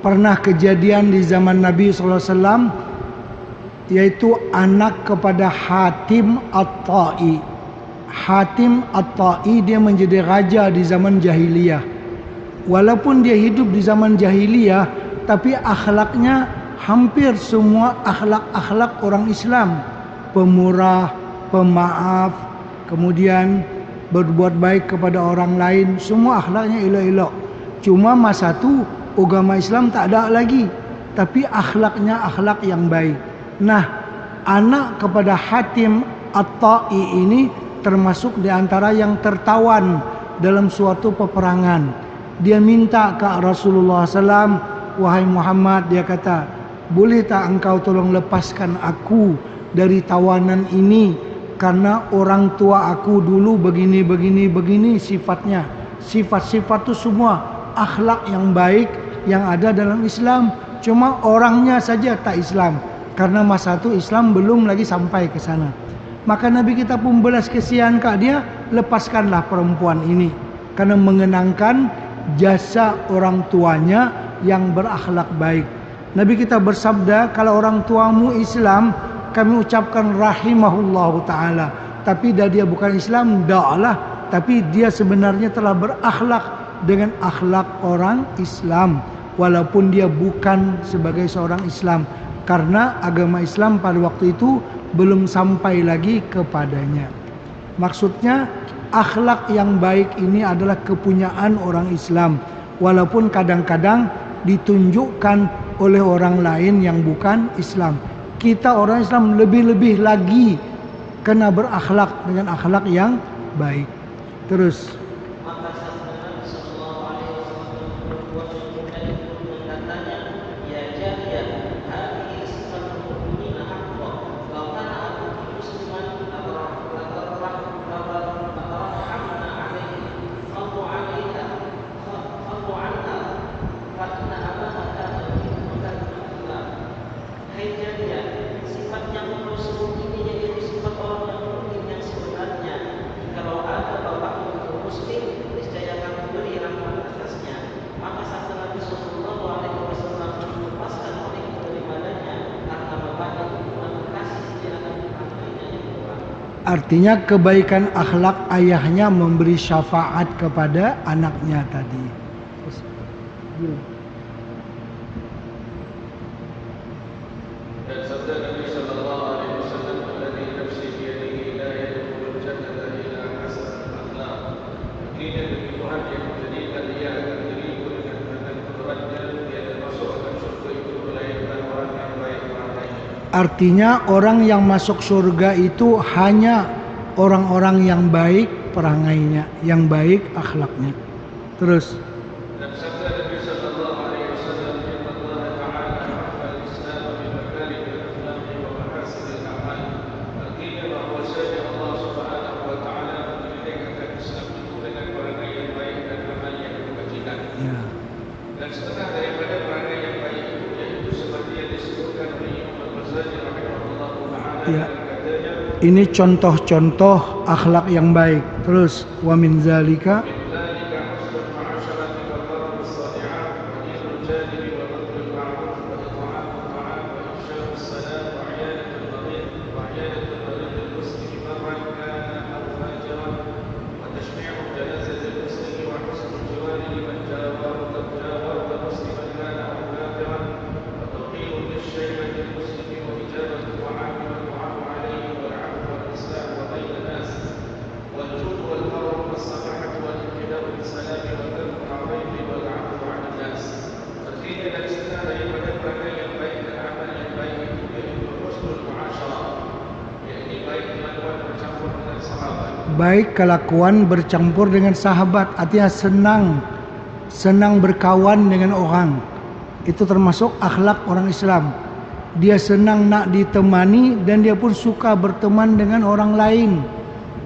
pernah kejadian di zaman Nabi sallallahu alaihi wasallam, yaitu anak kepada Hatim At-Ta'i. Hatim At-Ta'i dia menjadi raja di zaman jahiliyah. Walaupun dia hidup di zaman jahiliyah, tapi akhlaknya hampir semua akhlak-akhlak orang Islam. Pemurah, pemaaf, kemudian berbuat baik kepada orang lain, semua akhlaknya elok-elok. Cuma masa tu agama Islam tak ada lagi, tapi akhlaknya akhlak yang baik. Nah, anak kepada Hatim At-Ta'i ini termasuk di antara yang tertawan dalam suatu peperangan. Dia minta ke Rasulullah SAW, wahai Muhammad, dia kata, boleh tak engkau tolong lepaskan aku dari tawanan ini, karena orang tua aku dulu begini sifatnya. Sifat-sifat itu semua akhlak yang baik yang ada dalam Islam, cuma orangnya saja tak Islam, karena masa itu Islam belum lagi sampai ke sana. Maka Nabi kita pun belas kesian kat dia, lepaskanlah perempuan ini, karena mengenangkan jasa orang tuanya yang berakhlak baik. Nabi kita bersabda, kalau orang tuamu Islam, kami ucapkan rahimahullahu ta'ala. Tapi dah dia bukan Islam, daklah. Tapi dia sebenarnya telah berakhlak dengan akhlak orang Islam, walaupun dia bukan sebagai seorang Islam, karena agama Islam pada waktu itu belum sampai lagi kepadanya. Maksudnya akhlak yang baik ini adalah kepunyaan orang Islam, walaupun kadang-kadang ditunjukkan oleh orang lain yang bukan Islam. Kita orang Islam lebih-lebih lagi kena berakhlak dengan akhlak yang baik. Terus maka sabda Nabi sallallahu alaihi wasallam perempuan yang muda itu berkatanya, ya jariyah, hadhihi sifatul mu'minina haqqan, wa kana abuki musliman atarhamna alaihi, fadlu alaiha, fadlu anha, fa inna abaha kana yuhibbuka fillah. Hai jariyah, sifat yang engkau sebut ini yaitu sifat orang yang mukmin yang sebenarnya. Kalau ada bapakmu itu Artinya kebaikan akhlak ayahnya memberi syafaat kepada anaknya tadi. Dan sabda Nabi sallallahu alaihi wasallam, "Alladzi nafsi bi yadihi la yadkhulul jannata illa hasanul akhlaq." Artinya demi Tuhan yang menjadikan dia akan diriku dengan kudratnya, dia akan masuk akan surga itu melainkan orang yang baik perangai. Artinya orang yang masuk surga itu hanya orang-orang yang baik perangainya, yang baik akhlaknya. Terus Dan sabda Nabi sallallahu alaihi wasallam, "Inna Allah ta'ala hafa al-Islam bi makarim al-akhlaq wa mahasin al-a'mal." Artinya bahwasanya Allah Subhanahu wa taala menjadikan Islam itu dengan perangai yang baik dan amal yang kebajikan. ya. Dan setengah daripada perangai yang baik itu yaitu seperti yang disebutkan oleh Imam Al-Ghazali rahimahullah taala Ya. dalam katanya, Ini contoh-contoh akhlak yang baik. Terus wa min zalika "Min dzalika husnul mu'asharati wal qarabah as-salihah wa dinul janibi wa badlul ma'ruf wa it'amut ta'am wa ifsha'us salam wa 'iyadatul marid wa 'iyadatul marid al-muslim marran kana aw fajiran wa tashmi'u janazati al-muslim wa husnul jiwari liman jawarta musliman kana aw kafiran wa tawqiru lish-shaybati al-muslim wa ijabatu ta'am wa du'a'u 'alayhi wal 'afwu wal islah wa bayna an-nas والجود والكرم والسماحة والابتداء بالسلام والذب عن الضيف والعفو عن الناس. Artinya dari setengah daripada perangai yang baik dan amal yang baik itu yaitu husnul muasyarah, yakni baik kelakuan bercampur dengan sahabat. baik kelakuan bercampur dengan sahabat, artinya senang berkawan dengan orang. Itu termasuk akhlak orang Islam. Dia senang nak ditemani dan dia pun suka berteman dengan orang lain.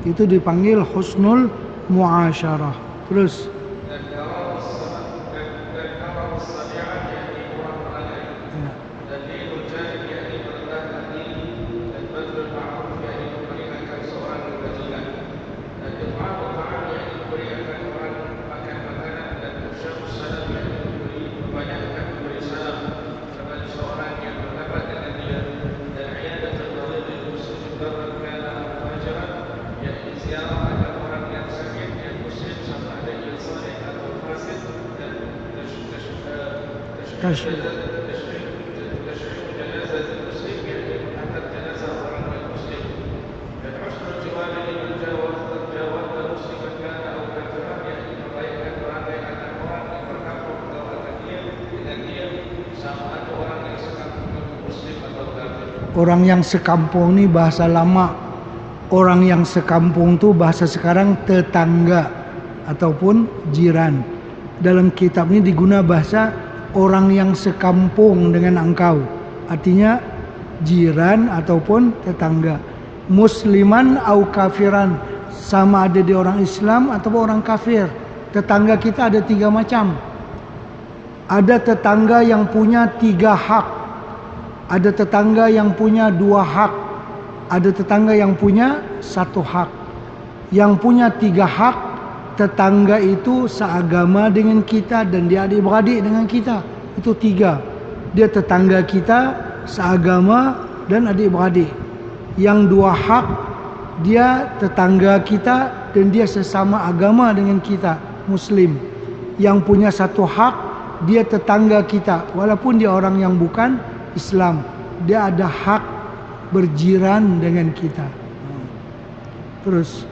Itu dipanggil husnul muasyarah. Terus Dan karamus sami'ah yakni orang perangai. ya. Dan dinul janib yakni merendahkan diri. Dan badlul ma'ruf yakni memperingatkan seorang kebajikan. Dan it'amut ta'am yakni memberikan orang makan makanan. Dan ifsha'us salam yakni membanyakkan memberi salam kepada seorang yang berdapat dengan dia. Dan 'iyadatul marid al-muslim barran kana aw fajiran yakni ziarah agar orang yang sakit yang muslim sama ada yang saleh atau fasik. Dan Tashbih. تشريع جنازة المسلم يعني حتى الجنازة orang non-muslim. Dan husnul jiwari liman jawarta musliman kana aw kafiran yakni kebaikan perangai anak orang yang berkampung atau anak dia dengan dia sama ada orang yang sekampung dengan muslim atau kafir. Orang yang sekampung ini bahasa lama. Orang yang sekampung itu bahasa sekarang tetangga ataupun jiran. Dalam kitab ini diguna bahasa orang yang sekampung dengan engkau. Artinya jiran ataupun tetangga. Musliman au kafiran, sama ada dia orang Islam atau orang kafir. Tetangga kita ada 3 macam. Ada tetangga yang punya 3 hak. Ada tetangga yang punya 2 hak. Ada tetangga yang punya 1 hak. Yang punya 3 hak, tetangga itu seagama dengan kita dan dia adik-beradik dengan kita. Itu 3. Dia tetangga kita, seagama dan adik-beradik. Yang 2 hak, dia tetangga kita dan dia sesama agama dengan kita, Muslim. Yang punya 1 hak, dia tetangga kita walaupun dia orang yang bukan Islam. Dia ada hak berjiran dengan kita. Terus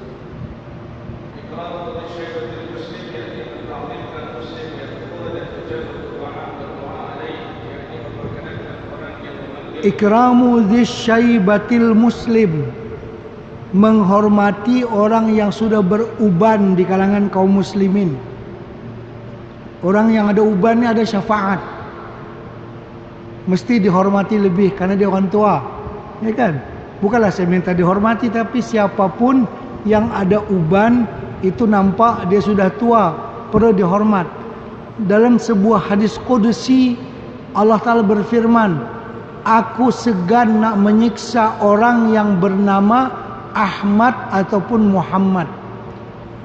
إكرام للشيبة المسلم يعني من تعظيم المسلم يقول dan إجابة الدعاء والدعاء عليه يعني memperkenankan orang yang memanggil. ikramu dzisyaibatil muslim, menghormati orang yang sudah beruban di kalangan kaum muslimin. Orang yang ada ubannya ada syafaat, mesti dihormati lebih karena dia orang tua, ya kan? Bukanlah saya minta dihormati, tapi siapapun yang ada uban itu nampak dia sudah tua, perlu dihormat. Dalam sebuah hadis qudsi Allah Ta'ala berfirman, aku segan nak menyiksa orang yang bernama Ahmad ataupun Muhammad,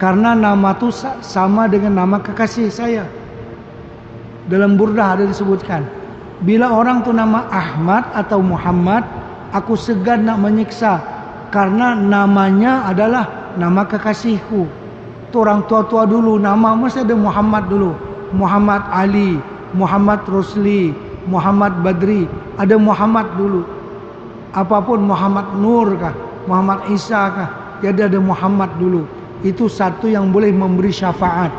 karena nama itu sama dengan nama kekasih saya. Dalam Burdah ada disebutkan, bila orang tu nama Ahmad atau Muhammad, aku segan nak menyiksa. Karena namanya adalah nama kekasihku. Itu orang tua-tua dulu, nama mesti ada Muhammad dulu. Muhammad Ali, Muhammad Rusli, Muhammad Badri. Ada Muhammad dulu. Apapun Muhammad Nur kah, Muhammad Isa kah, jadi ada Muhammad dulu. Itu satu yang boleh memberi syafaat.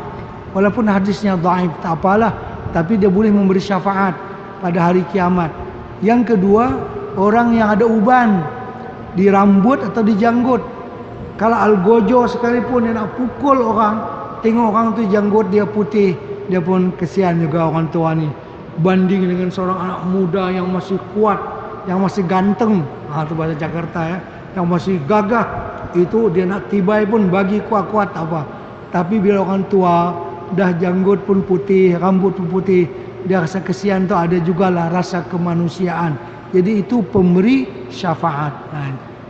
Walaupun hadisnya dhaif, tak apalah, tapi dia boleh memberi syafaat pada hari kiamat. Yang kedua, orang yang ada uban di rambut atau di janggut. Kalau algojo sekalipun dia nak pukul orang, tengok orang tu janggut dia putih, dia pun kesian juga orang tua ni. Banding dengan seorang anak muda yang masih kuat, yang masih ganteng, itu bahasa Jakarta ya, yang masih gagah, itu dia nak tibai pun bagi kuat-kuat apa. Tapi bila orang tua dah janggut pun putih, rambut pun putih, dia rasa kesian tu, ada jugalah rasa kemanusiaan. Jadi itu pemberi syafaat.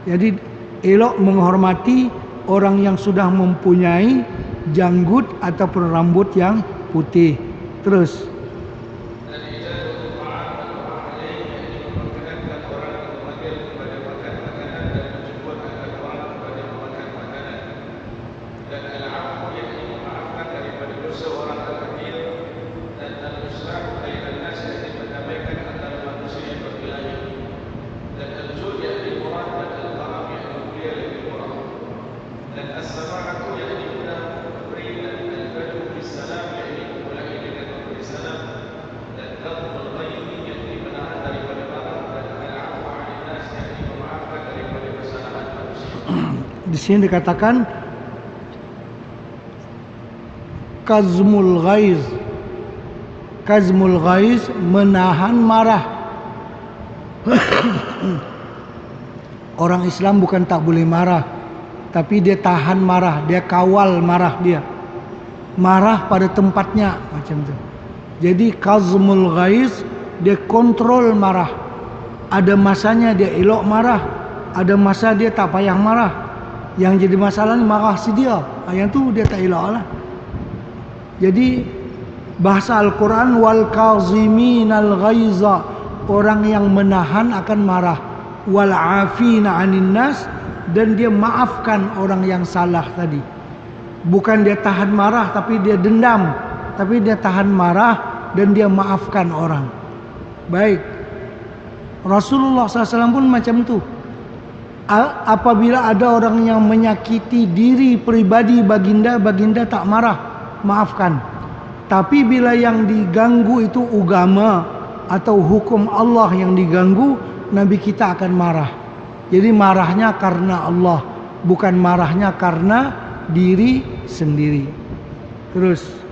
Jadi elok menghormati orang yang sudah mempunyai janggut ataupun rambut yang putih. Terus di sini dikatakan kazmul ghaiz. Kazmul ghaiz, menahan marah. Orang Islam bukan tak boleh marah, tapi dia tahan marah, dia kawal marah dia. Marah pada tempatnya macam tu. Jadi kazmul ghaiz, dia kontrol marah. Ada masanya dia elok marah, ada masa dia tak payah marah. Yang jadi masalah ni marah si dia. Yang tu dia tak elok lah. Jadi bahasa Al-Quran, wal kaziminal ghaiza, orang yang menahan akan marah. Wal afina anin nas, dan dia maafkan orang yang salah tadi. Bukan dia tahan marah tapi dia dendam, tapi dia tahan marah dan dia maafkan orang. Baik, Rasulullah SAW pun macam tu. Apabila ada orang yang menyakiti diri pribadi baginda, baginda tak marah, maafkan. Tapi bila yang diganggu itu agama atau hukum Allah yang diganggu, Nabi kita akan marah. Jadi marahnya karena Allah, bukan marahnya karena diri sendiri. Terus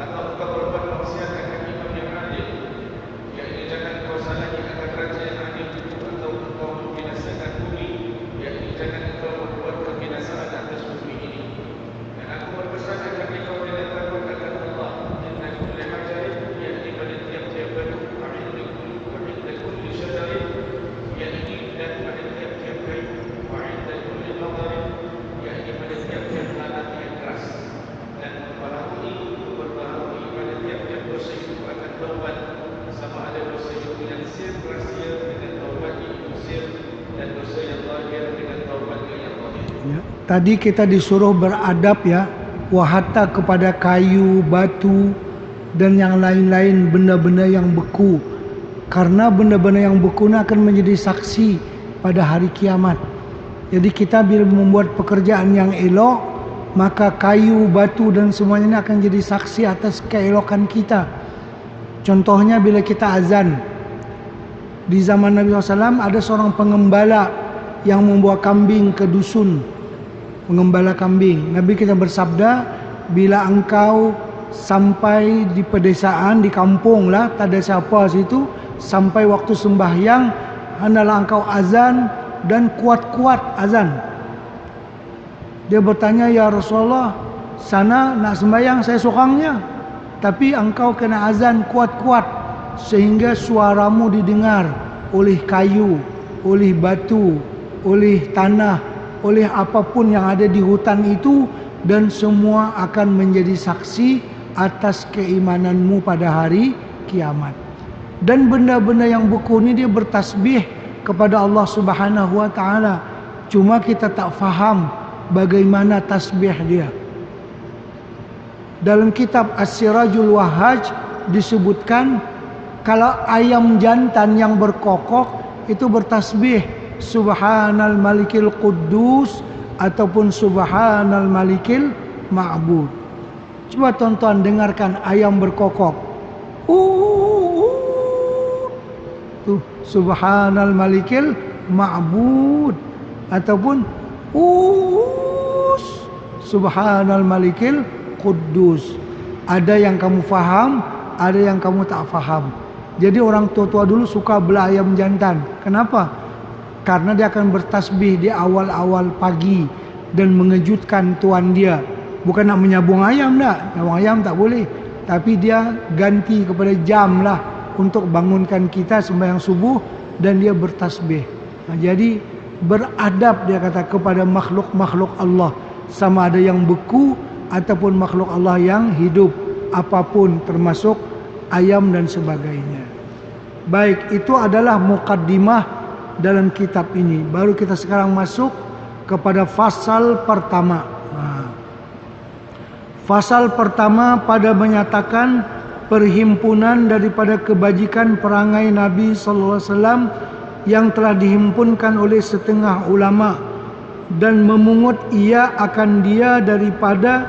atau engkau berbuat maksiat akan imam yang adil, yakni jangan kau salahi akan raja yang adil itu, atau engkau membinasakan bumi, yakni jangan engkau membuat kebinasaan atas bumi ini. Dan aku berpesan agar engkau tidak takut akan Allah dengan kulli hajarin, yakni pada tiap-tiap batu, wa'inda kulli syajarin, yakni dan pada tiap-tiap kayu, wa'inda kulli nadarin, yakni pada tiap-tiap tanah yang keras, dan memperbaharui pada tiap-tiap dosa itu akan taubat, sama ada dosa itu yang sia-sia dengan taubat itu sir, dan dosa yang zahir dengan taubat yang zahir. Ya. Tadi kita disuruh beradab ya, wahata kepada kayu, batu dan yang lain-lain benda-benda yang beku. Karena benda-benda yang beku ini akan menjadi saksi pada hari kiamat. Jadi kita bila membuat pekerjaan yang elok, maka kayu, batu dan semuanya ini akan jadi saksi atas keelokan kita. Contohnya bila kita azan. Di zaman Nabi SAW ada seorang pengembala yang membawa kambing ke dusun. Pengembala kambing. Nabi kita bersabda, bila engkau sampai di pedesaan, di kampung lah, tak ada siapa situ, sampai waktu sembahyang, hendaklah engkau azan dan kuat-kuat azan. Dia bertanya, ya Rasulullah, sana nak sembahyang saya sorangnya, tapi engkau kena azan kuat-kuat sehingga suaramu didengar oleh kayu, oleh batu, oleh tanah, oleh apapun yang ada di hutan itu, dan semua akan menjadi saksi atas keimananmu pada hari kiamat. Dan benda-benda yang beku ini dia bertasbih kepada Allah Subhanahu wa taala. Cuma kita tak faham bagaimana tasbih dia. Dalam kitab As-Sirajul Wahhaj disebutkan kalau ayam jantan yang berkokok itu bertasbih Subhanal Malikil Quddus ataupun Subhanal Malikil Ma'bud. Coba tonton dengarkan ayam berkokok. Tuh Subhanal Malikil Ma'bud ataupun Subhanal Malikil Quddus. Ada yang kamu faham, ada yang kamu tak faham. Jadi orang tua-tua dulu suka belah ayam jantan. Kenapa? Karena dia akan bertasbih di awal-awal pagi dan mengejutkan tuan dia. Bukan nak menyabung ayam tak. Nyabung ayam tak boleh. Tapi dia ganti kepada jam lah untuk bangunkan kita sembahyang subuh, dan dia bertasbih. Nah, jadi beradab dia kata kepada makhluk-makhluk Allah, sama ada yang beku ataupun makhluk Allah yang hidup, apapun termasuk ayam dan sebagainya. Baik, itu adalah muqaddimah dalam kitab ini. Baru kita sekarang masuk kepada fasal pertama. Fasal pertama pada menyatakan perhimpunan daripada kebajikan perangai Nabi sallallahu alaihi wasallam yang telah dihimpunkan oleh setengah ulama, dan memungut ia akan dia daripada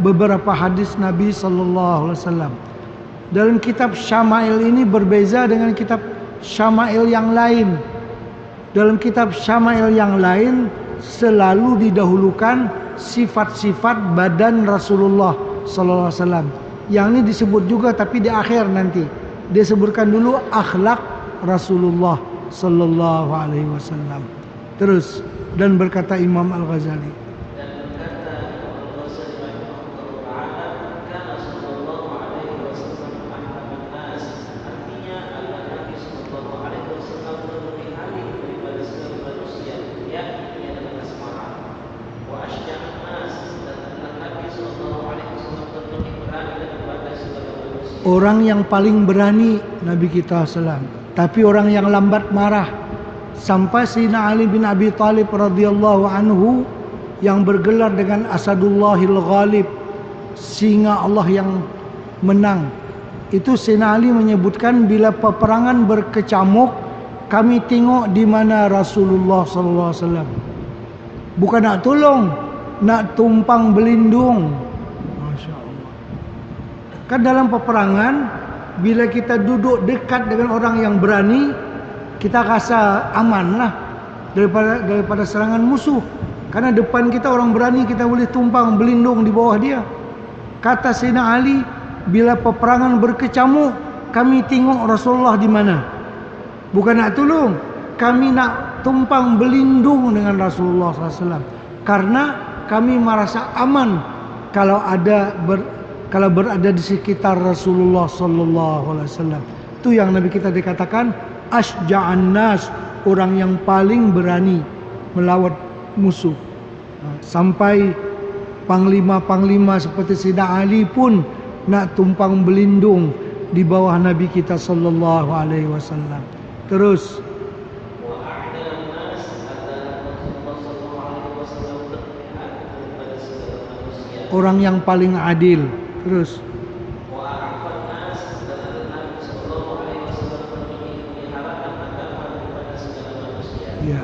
beberapa hadis Nabi sallallahu alaihi wasallam. Dalam kitab Syama'il ini berbeza dengan kitab Syama'il yang lain. Dalam kitab Syama'il yang lain selalu didahulukan sifat-sifat badan Rasulullah sallallahu alaihi wasallam. Yang ini disebut juga tapi di akhir nanti. Dia sebutkan dulu akhlak Rasulullah sallallahu alaihi wasallam. Terus, dan berkata Imam Al-Ghazali, orang yang paling berani Nabi kita SAW, tapi orang yang lambat marah. Sampai Sayyidina Ali bin Abi Thalib radhiyallahu anhu yang bergelar dengan Asadullahil Ghalib, singa Allah yang menang. Itu Sayyidina Ali menyebutkan bila peperangan berkecamuk, kami tengok di mana Rasulullah sallallahu alaihi wasallam. Bukan nak tolong, nak tumpang berlindung. Kan dalam peperangan, bila kita duduk dekat dengan orang yang berani, kita rasa aman lah daripada serangan musuh. Karena depan kita orang berani, kita boleh tumpang berlindung di bawah dia. Kata Sayyidina Ali, bila peperangan berkecamuk, kami tengok Rasulullah di mana. Bukan nak tolong, kami nak tumpang berlindung dengan Rasulullah SAW. Karena kami merasa aman kalau berada di sekitar Rasulullah SAW. Itu yang Nabi kita dikatakan asja'an nas, orang yang paling berani melawat musuh. Sampai panglima-panglima seperti Sayyidina Ali pun nak tumpang berlindung di bawah Nabi kita sallallahu alaihi wasallam. Terus orang yang paling adil. Terus ya.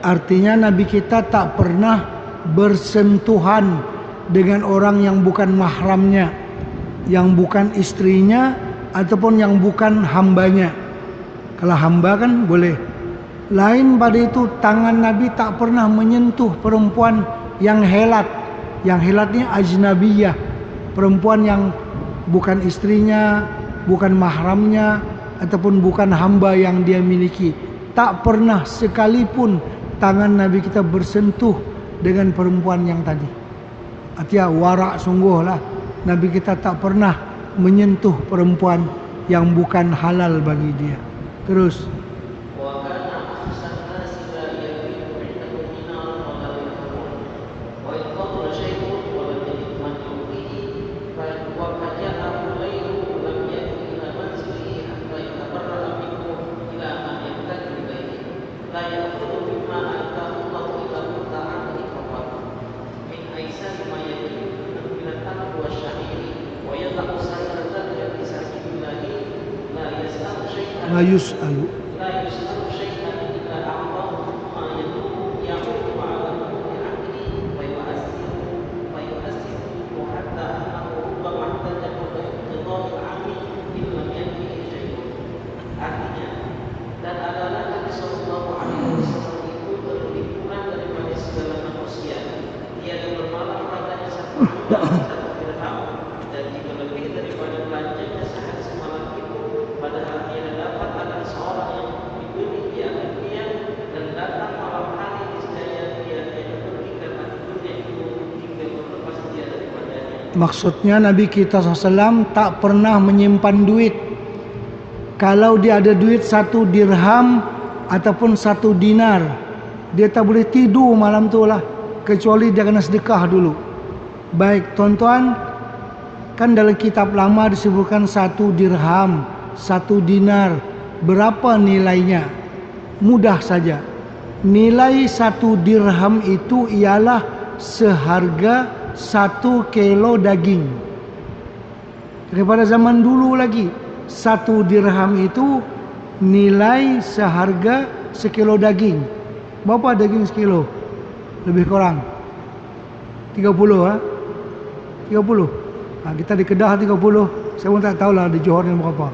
Artinya Nabi kita tak pernah bersentuhan dengan orang yang bukan mahramnya, yang bukan istrinya, ataupun yang bukan hambanya. Kalau hamba kan boleh. Lain pada itu, tangan Nabi tak pernah menyentuh perempuan yang helat. Yang helatnya ajnabiyah, perempuan yang bukan istrinya, bukan mahramnya, ataupun bukan hamba yang dia miliki. Tak pernah sekalipun tangan Nabi kita bersentuh dengan perempuan yang tadi. Artinya warak sungguh lah. Nabi kita tak pernah menyentuh perempuan yang bukan halal bagi dia. Terus la yus'alu. Maksudnya Nabi kita SAW tak pernah menyimpan duit. Kalau dia ada duit 1 dirham ataupun 1 dinar, dia tak boleh tidur malam tu lah, kecuali dia kena sedekah dulu. Baik tuan-tuan, kan dalam kitab lama disebutkan 1 dirham, 1 dinar. Berapa nilainya? Mudah saja. Nilai 1 dirham itu ialah seharga 1 kilo daging. Daripada zaman dulu lagi, 1 dirham itu nilai seharga 1 kilo daging. Berapa daging 1 kilo? Lebih kurang 30 ha? 30. Kita di Kedah 30. Saya pun tak tahulah di Johor yang berapa.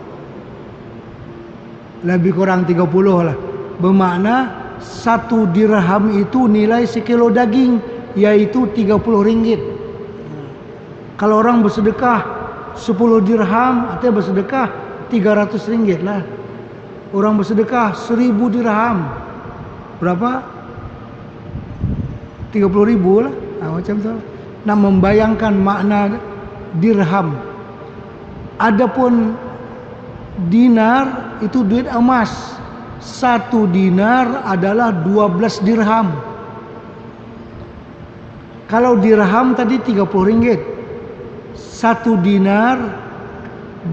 Lebih kurang 30 lah. Bermakna 1 dirham itu nilai 1 kilo daging, yaitu 30 ringgit. Kalau orang bersedekah 10 dirham, artinya bersedekah 300 ringgit lah. Orang bersedekah 1000 dirham, berapa? 30.000 lah. Macam tu. Nak membayangkan makna dirham. Adapun dinar itu duit emas. 1 dinar adalah 12 dirham. Kalau dirham tadi 30 ringgit, 1 dinar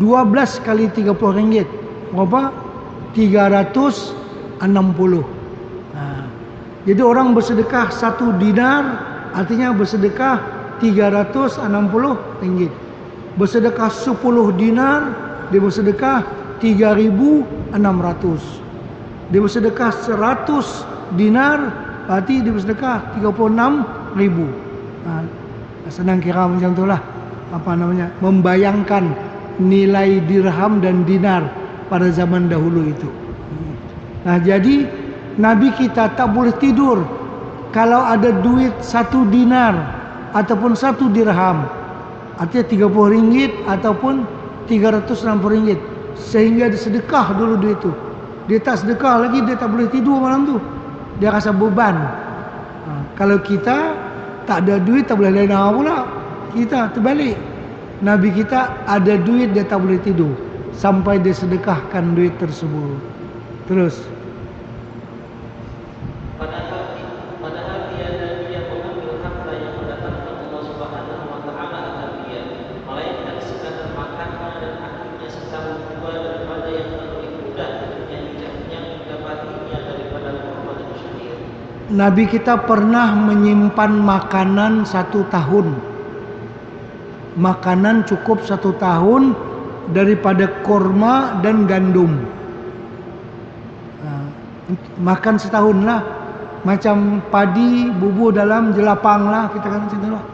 12 kali 30 ringgit, berapa? 360. Jadi orang bersedekah 1 dinar artinya bersedekah 360 ringgit. Bersedekah 10 dinar, dia bersedekah 3.600. Dia bersedekah 100 dinar, berarti dia bersedekah 36.000. Senang kira macam itulah, membayangkan nilai dirham dan dinar pada zaman dahulu itu. Nah, jadi Nabi kita tak boleh tidur kalau ada duit 1 dinar ataupun 1 dirham, artinya 30 ringgit ataupun 360 ringgit, sehingga dia sedekah dulu duit itu. Dia tak sedekah lagi, dia tak boleh tidur malam tu, dia rasa beban. Kalau kita tak ada duit, tak boleh lena pula, kita terbalik. Nabi kita ada duit, dia tak boleh tidur sampai dia sedekahkan duit tersebut. Terus padahal tiada dia mengambil harta yang mendatangkan Allah Subhanahu wa taala akan dia, melainkan sekadar makannya dan akhirnya setahun juga daripada yang lebih mudah yang didapatinya daripada kurma dan syair. Nabi kita pernah menyimpan makanan 1 tahun. Makanan cukup 1 tahun daripada kurma dan gandum. Makan setahun lah. Macam padi bubur dalam jelapang lah, kita kan macam itulah.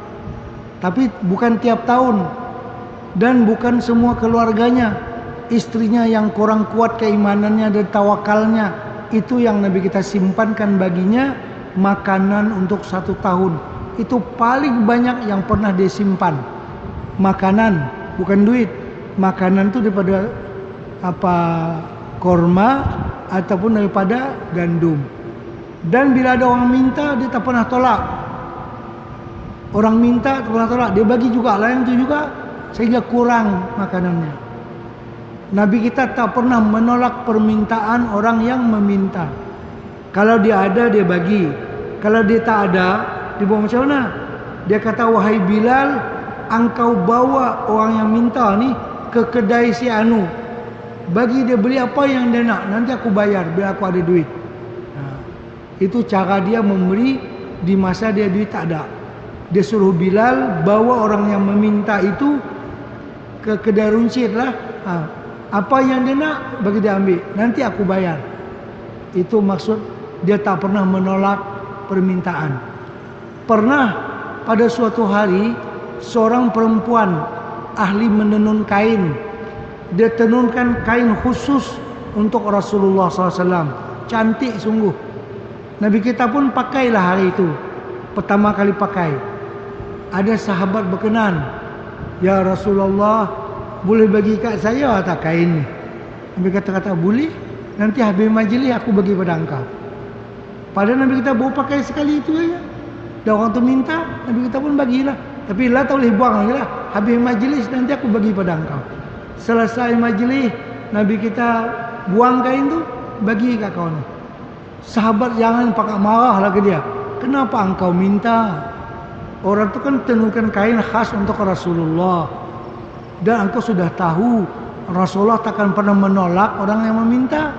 Tapi bukan tiap tahun, dan bukan semua keluarganya. Istrinya yang kurang kuat keimanannya dan tawakalnya, itu yang Nabi kita simpankan baginya makanan untuk 1 tahun. Itu paling banyak yang pernah dia simpan. Makanan, bukan duit. Makanan itu daripada korma ataupun daripada gandum. Dan bila ada orang minta, dia tak pernah tolak. Orang minta tak pernah tolak, dia bagi juga lah yang itu juga, sehingga kurang makanannya. Nabi kita tak pernah menolak permintaan orang yang meminta. Kalau dia ada, dia bagi. Kalau dia tak ada, dia buat macam mana? Dia kata, wahai Bilal, engkau bawa orang yang minta ni ke kedai si Anu, bagi dia beli apa yang dia nak, nanti aku bayar bila aku ada duit. Itu cara dia memberi di masa dia duit tak ada. Dia suruh Bilal bawa orang yang meminta itu ke kedai runcit lah. Apa yang dia nak, bagi dia ambil, nanti aku bayar. Itu maksud dia tak pernah menolak permintaan. Pernah pada suatu hari seorang perempuan ahli menenun kain, dia tenunkan kain khusus untuk Rasulullah SAW. Cantik sungguh. Nabi kita pun pakailah hari itu, pertama kali pakai. Ada sahabat berkenan, ya Rasulullah, boleh bagi kat saya tak kain ni? Nabi kata boleh, nanti habis majlis aku bagi pada engkau. Padahal Nabi kita baru pakai sekali itu saja. Dan orang tu minta, Nabi kita pun bagilah. Tapi lah tak boleh buang lagi lah. Habis majlis nanti aku bagi pada engkau. Selesai majlis, Nabi kita buang kain tu, bagi kat kawan. Sahabat jangan pakai marah lah ke dia. Kenapa engkau minta? Orang tu kan tenunkan kain khas untuk Rasulullah. Dan engkau sudah tahu Rasulullah takkan pernah menolak orang yang meminta.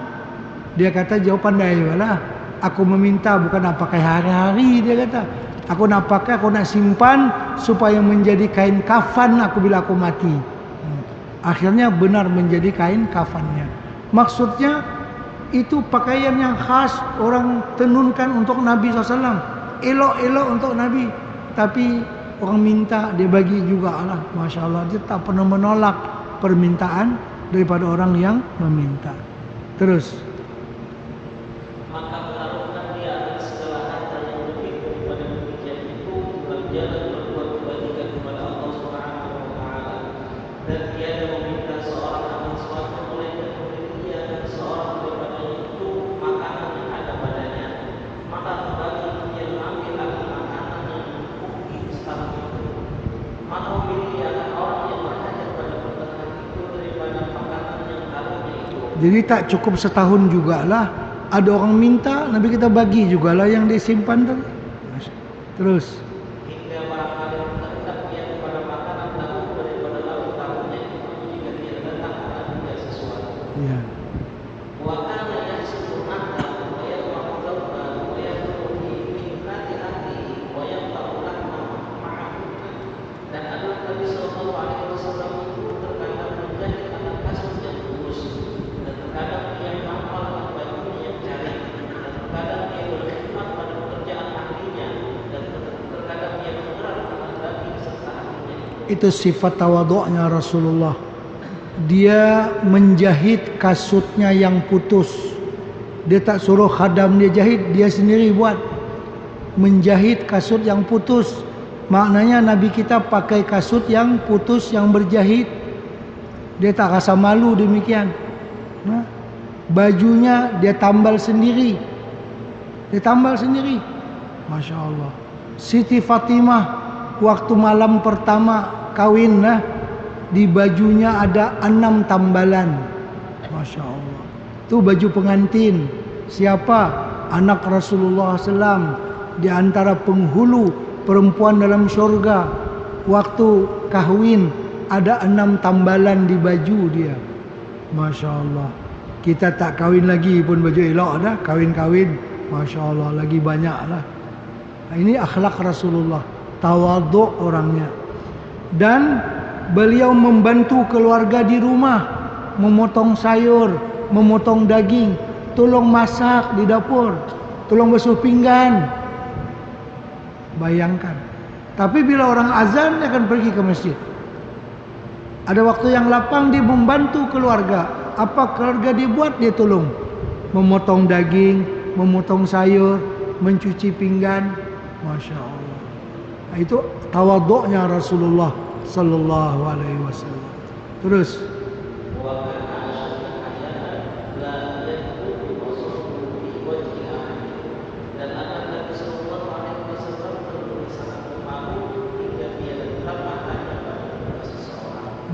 Dia kata, jawapan dia lah, aku meminta bukan nak pakai hari-hari. Dia kata, aku nak pakai, aku nak simpan supaya menjadi kain kafan aku bila aku mati. Akhirnya benar menjadi kain kafannya. Maksudnya itu pakaian yang khas orang tenunkan untuk Nabi SAW. Elok-elok untuk Nabi. Tapi orang minta, dia bagi juga lah. Masya Allah, dia tak pernah menolak permintaan daripada orang yang meminta. Terus. Maka menaruhkan dia atas segala harta yang lebih daripada demikian itu berjalan berbuat kebaikan kepada Allah Subhanahu wa taala, dan tiada meminta seorang akan sesuatu melainkan memberi dia dan seorang daripada itu makanan yang ada padanya. Maka kembali dia mengambil akan makanan yang mencukupi setahun itu. Maka memberi dia akan orang yang berhajat pada pertengah itu daripada makanan yang harusnya itu. Jadi tak cukup setahun jugalah. Ada orang minta, Nabi kita bagi jugalah yang disimpan tu. Terus. Hingga barangkali terhadap dia kepada makanan tahu daripada lalu tahunnya itu jika dia datang kepada dia sesuatu. Ya. Wa kana yahsulu nahda wa yarfa'u dawma wa yahsulu min hati wa yanfa'u lahma ma'ahu. Dan adalah Nabi sallallahu alaihi wasallam itu terkadang menjadi anak kasut yang kurus Itu sifat tawadhu'nya Rasulullah. Dia menjahit kasutnya yang putus. Dia tak suruh khadam dia jahit, dia sendiri buat. Menjahit kasut yang putus. Maknanya Nabi kita pakai kasut yang putus, yang berjahit. Dia tak rasa malu demikian. Nah, bajunya dia tambal sendiri. Dia tambal sendiri. Masya Allah. Siti Fatimah waktu malam pertama kawin, di bajunya ada 6 tambalan. Masya Allah. Itu baju pengantin. Siapa? Anak Rasulullah SAW. Di antara penghulu perempuan dalam syurga. Waktu kahwin ada 6 tambalan di baju dia. Masya Allah. Kita tak kahwin lagi pun baju elok dah. Kahwin-kahwin. Masya Allah. Lagi banyak lah. Ini akhlak Rasulullah. Tawadhu' orangnya. Dan beliau membantu keluarga di rumah. Memotong sayur, memotong daging, tolong masak di dapur, tolong basuh pinggan. Bayangkan. Tapi bila orang azan, dia akan pergi ke masjid. Ada waktu yang lapang, dia membantu keluarga. Apa keluarga dia buat, dia tolong. Memotong daging, memotong sayur, mencuci pinggan. Masya Allah. Nah, itu tawadhu'nya Rasulullah sallallahu alaihi wasallam. Terus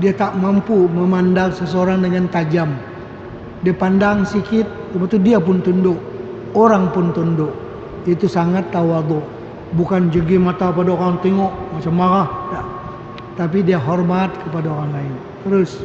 dia tak mampu memandang seseorang dengan tajam. Dia pandang sikit, betul dia pun tunduk. Orang pun tunduk. Itu sangat tawadhu. Bukan jegi mata pada orang tengok macam marah. Tak. Tapi dia hormat kepada orang lain. Terus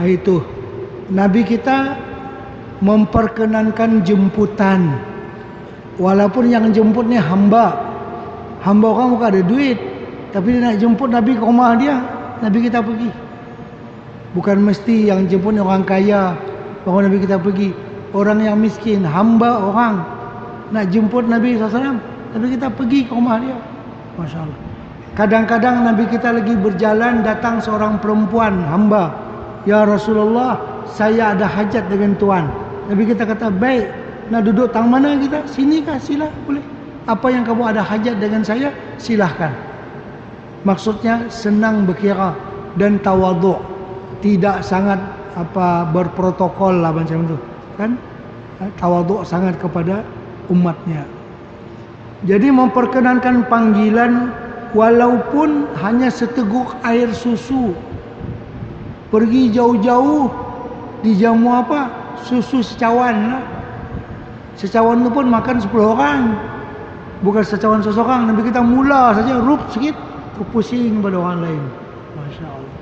itu Nabi kita memperkenankan jemputan. Walaupun yang jemputnya hamba. Hamba orang bukan ada duit, tapi dia nak jemput Nabi ke rumah dia, Nabi kita pergi. Bukan mesti yang jemputnya orang kaya baru Nabi kita pergi. Orang yang miskin, hamba orang nak jemput Nabi SAW, Nabi kita pergi ke rumah dia. Masya Allah. Kadang-kadang Nabi kita lagi berjalan, datang seorang perempuan hamba. Ya Rasulullah, saya ada hajat dengan Tuan. Nabi kita kata, baik, nak duduk tang mana kita? Sini kah? Sila, boleh. Apa yang kamu ada hajat dengan saya, silahkan. Maksudnya senang berkira dan tawadhu'. Tidak sangat berprotokol lah macam itu. Kan? Tawadhu' sangat kepada umatnya. Jadi memperkenankan panggilan walaupun hanya seteguk air susu. Pergi jauh-jauh dijamu apa? Susu secawan lah. Secawan itu pun makan 10 orang. Bukan secawan seseorang. Nabi kita mula saja rup sikit, pusing pada orang lain. Masya Allah.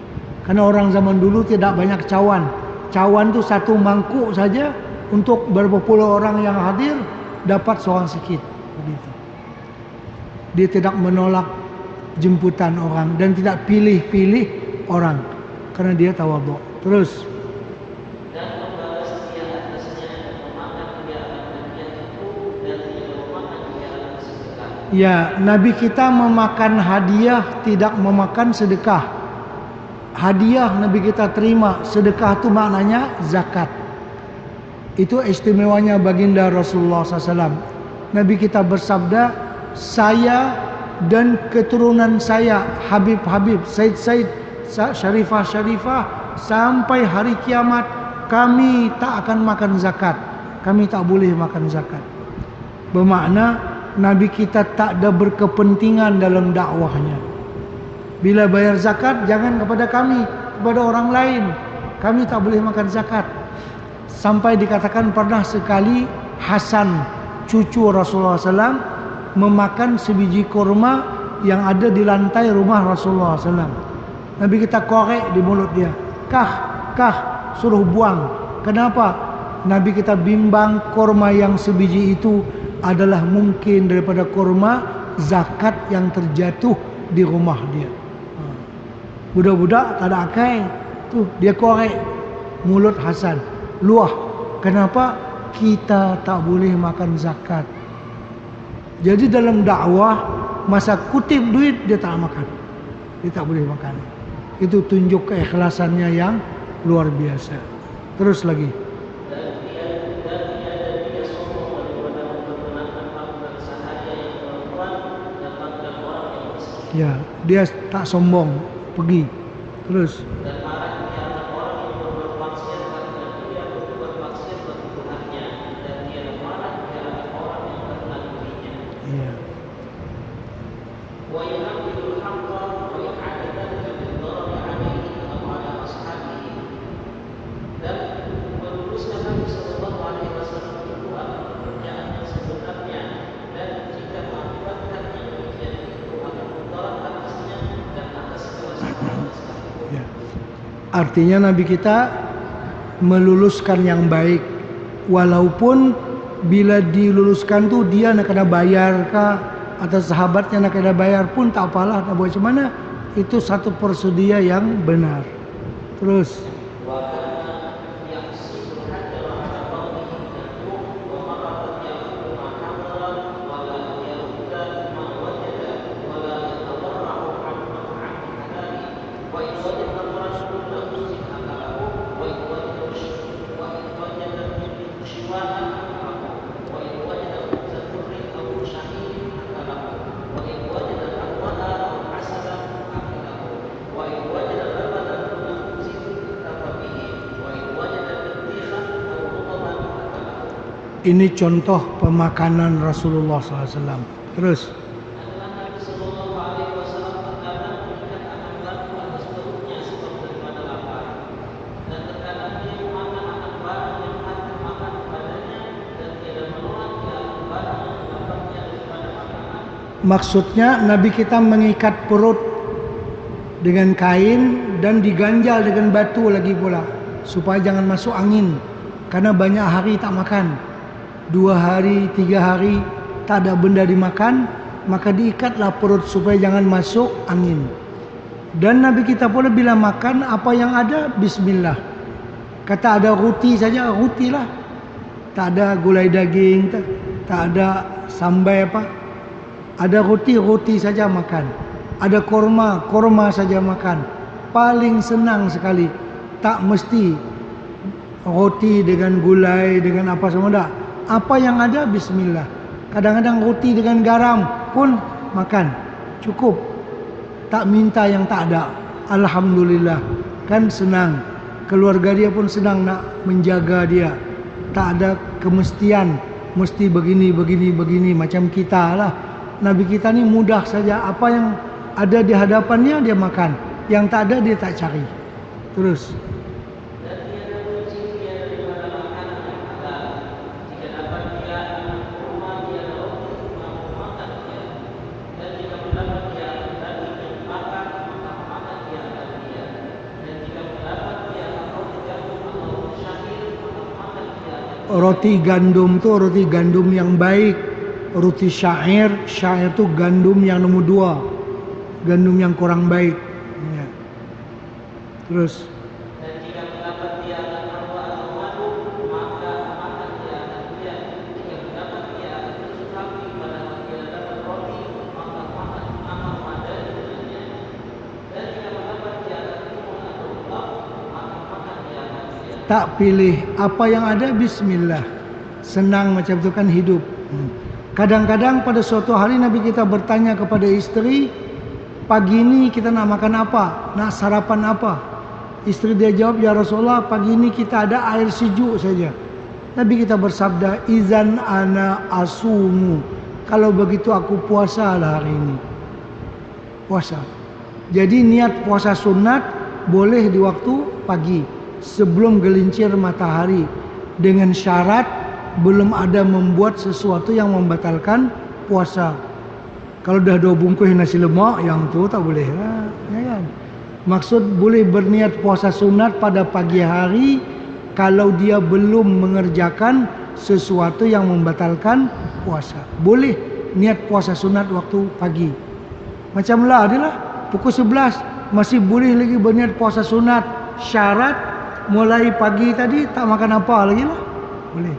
Karena orang zaman dulu tidak banyak cawan. Cawan itu satu mangkuk saja untuk berapa puluh orang yang hadir dapat seorang sikit. Begitu. Dia tidak menolak jemputan orang dan tidak pilih-pilih orang. Karena dia tawadhu. Terus dan membalas dia atasnya dan memakan dia akan dia itu dan tidak memakan dia akan sedekah. ya, Nabi kita memakan hadiah, tidak memakan sedekah. Hadiah Nabi kita terima, sedekah itu maknanya zakat. Itu istimewanya baginda Rasulullah SAW. Nabi kita bersabda, saya dan keturunan saya, Habib-Habib, Said-Said, Syarifah-Syarifah, sampai hari kiamat kami tak akan makan zakat. Kami tak boleh makan zakat. Bermakna Nabi kita tak ada berkepentingan dalam dakwahnya. Bila bayar zakat jangan kepada kami, kepada orang lain. Kami tak boleh makan zakat. Sampai dikatakan pernah sekali Hasan cucu Rasulullah SAW memakan sebiji kurma yang ada di lantai rumah Rasulullah SAW. Nabi kita korek di mulut dia. Kah, suruh buang. Kenapa? Nabi kita bimbang kurma yang sebiji itu adalah mungkin daripada kurma zakat yang terjatuh di rumah dia. Budak-budak tak ada akal. Tuh dia korek mulut Hasan. Luah. Kenapa? Kita tak boleh makan zakat. Jadi dalam dakwah masa kutip duit dia tak makan. Dia tak boleh makan. Itu tunjuk keikhlasannya yang luar biasa. Terus lagi. Ya, dia tak sombong, pergi. Terus. Iya. Ya. Artinya Nabi kita meluluskan yang baik, walaupun bila diluluskan tu dia nak kena bayar kah atau sahabatnya nak kena bayar pun tak apalah, tak boleh macam mana, itu satu prosedur yang benar. Terus ini contoh pemakanan Rasulullah SAW. Terus maksudnya Nabi kita mengikat perut dengan kain dan diganjal dengan batu lagi pula supaya jangan masuk angin, karena banyak hari tak makan, 2 hari 3 hari tak ada benda dimakan, maka diikatlah perut supaya jangan masuk angin. Dan Nabi kita pula bila makan apa yang ada bismillah. Kata ada roti saja, roti lah, tak ada gulai daging, tak ada sambai apa, ada roti saja makan. Ada korma saja makan. Paling senang sekali. Tak mesti roti dengan gulai, dengan apa semua tak. Apa yang ada bismillah. Kadang-kadang roti dengan garam pun makan. Cukup. Tak minta yang tak ada. Alhamdulillah. Kan senang. Keluarga dia pun senang nak menjaga dia. Tak ada kemestian. Mesti begini macam kita lah. Nabi kita ni mudah saja. Apa yang ada di hadapannya dia makan. Yang tak ada dia tak cari. Terus. Roti gandum tu roti gandum yang baik. Roti syair tu gandum yang nombor 2, gandum yang kurang baik ya. Terus tak pilih, apa yang ada bismillah. Senang macam tu kan hidup. Kadang-kadang pada suatu hari Nabi kita bertanya kepada isteri, pagi ini kita nak makan apa? Nak sarapan apa? Isteri dia jawab, ya Rasulullah, pagi ini kita ada air sejuk saja. Nabi kita bersabda, izan ana asumu. Kalau begitu aku puasa lah hari ini. Puasa. Jadi niat puasa sunat boleh di waktu pagi sebelum gelincir matahari, dengan syarat belum ada membuat sesuatu yang membatalkan puasa. Kalau dah 2 bungkus nasi lemak, yang tu tak boleh lah, ya kan? Maksud boleh berniat puasa sunat pada pagi hari kalau dia belum mengerjakan sesuatu yang membatalkan puasa. Boleh niat puasa sunat waktu pagi. Macam lah adalah pukul 11 masih boleh lagi berniat puasa sunat. Syarat mulai pagi tadi tak makan apa lagi lah. Boleh.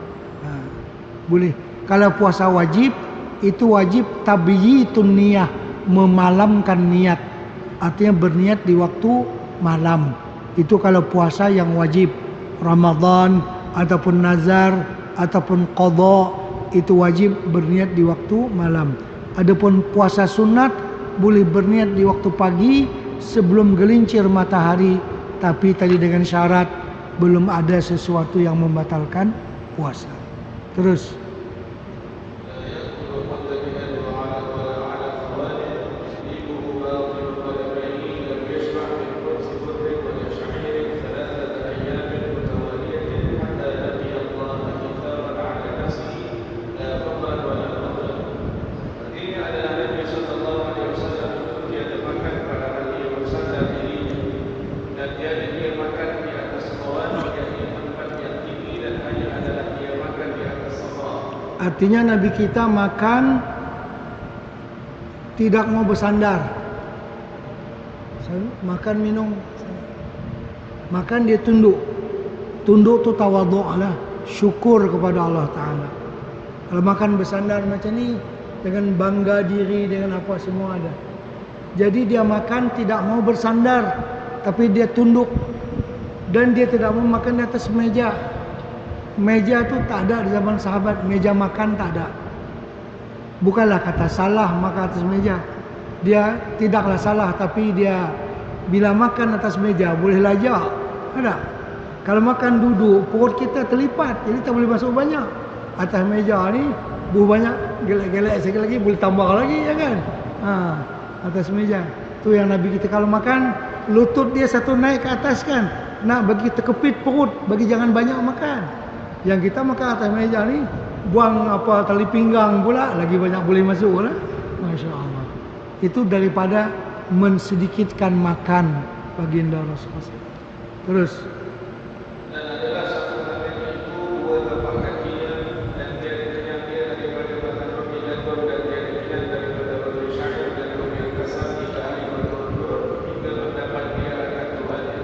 Boleh. Kalau puasa wajib, itu wajib tabyitun niyah, memalamkan niat. Artinya berniat di waktu malam. Itu kalau puasa yang wajib. Ramadan ataupun nazar ataupun qadha, itu wajib berniat di waktu malam. Adapun puasa sunat boleh berniat di waktu pagi sebelum gelincir matahari, tapi tadi dengan syarat belum ada sesuatu yang membatalkan puasa. Terus artinya Nabi kita makan tidak mau bersandar. Makan minum, makan dia tunduk. Tunduk tu tawadhu' lah, syukur kepada Allah Ta'ala. Kalau makan bersandar macam ni, dengan bangga diri, dengan apa semua ada. Jadi dia makan tidak mau bersandar, tapi dia tunduk. Dan dia tidak mau makan di atas meja. Meja tu tak ada di zaman sahabat, meja makan tak ada. Bukanlah kata salah makan atas meja. Dia tidaklah salah, tapi dia bila makan atas meja boleh lajak. Ada. Kalau makan duduk, perut kita terlipat, jadi tak boleh masuk banyak. Atas meja ni buh banyak, gelak-gelak sekali lagi boleh tambah lagi, ya kan? Atas meja. Tu yang Nabi kita kalau makan, lutut dia satu naik ke atas kan. Nak bagi terkepit perut, bagi jangan banyak makan. Yang kita makan atas meja ni, buang apa tali pinggang pula, lagi banyak boleh masuk lah. Masya Allah. Itu daripada mensedikitkan makan baginda Rasulullah. Terus. Dan adalah satu harinya itu 2 tapak kakinya, dan dia dikenyang dia daripada makan roti gandum, dan dia dikenyang daripada roti syair dan roti yang kasar 3 hari berturut-turut hingga mendapat dia akan Tuhannya.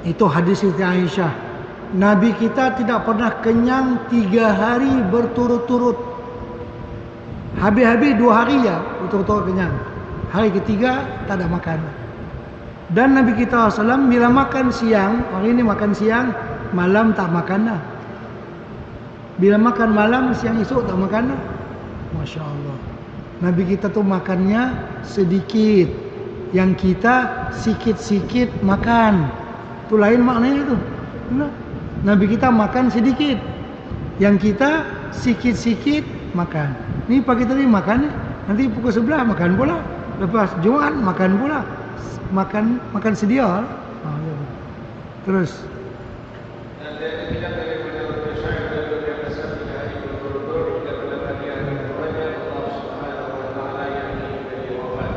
Itu hadis Siti Aisyah. Nabi kita tidak pernah kenyang 3 hari berturut-turut. Habis-habis 2 hari ya betul-betul kenyang. Hari ketiga tak ada makan. Dan Nabi kita SAW bila makan siang, hari ini makan siang, malam tak makan dah. Bila makan malam, siang esok tak makan dah. Masya Allah. Nabi kita tu makannya sedikit. Yang kita sikit-sikit makan. Tu lain maknanya tu. Nabi kita makan sedikit, yang kita sikit-sikit makan. Ni pagi tadi makan, nanti pukul 11 makan pula, lepas Jumaat makan pula, makan sedia. Terus. Dan dia dikenyang daripada roti syair dan roti yang kasar 3 hari berturut-turut hingga mendapat dia akan Tuhannya, Allah Subhanahu Wa Taala, yang ingin dia wafat.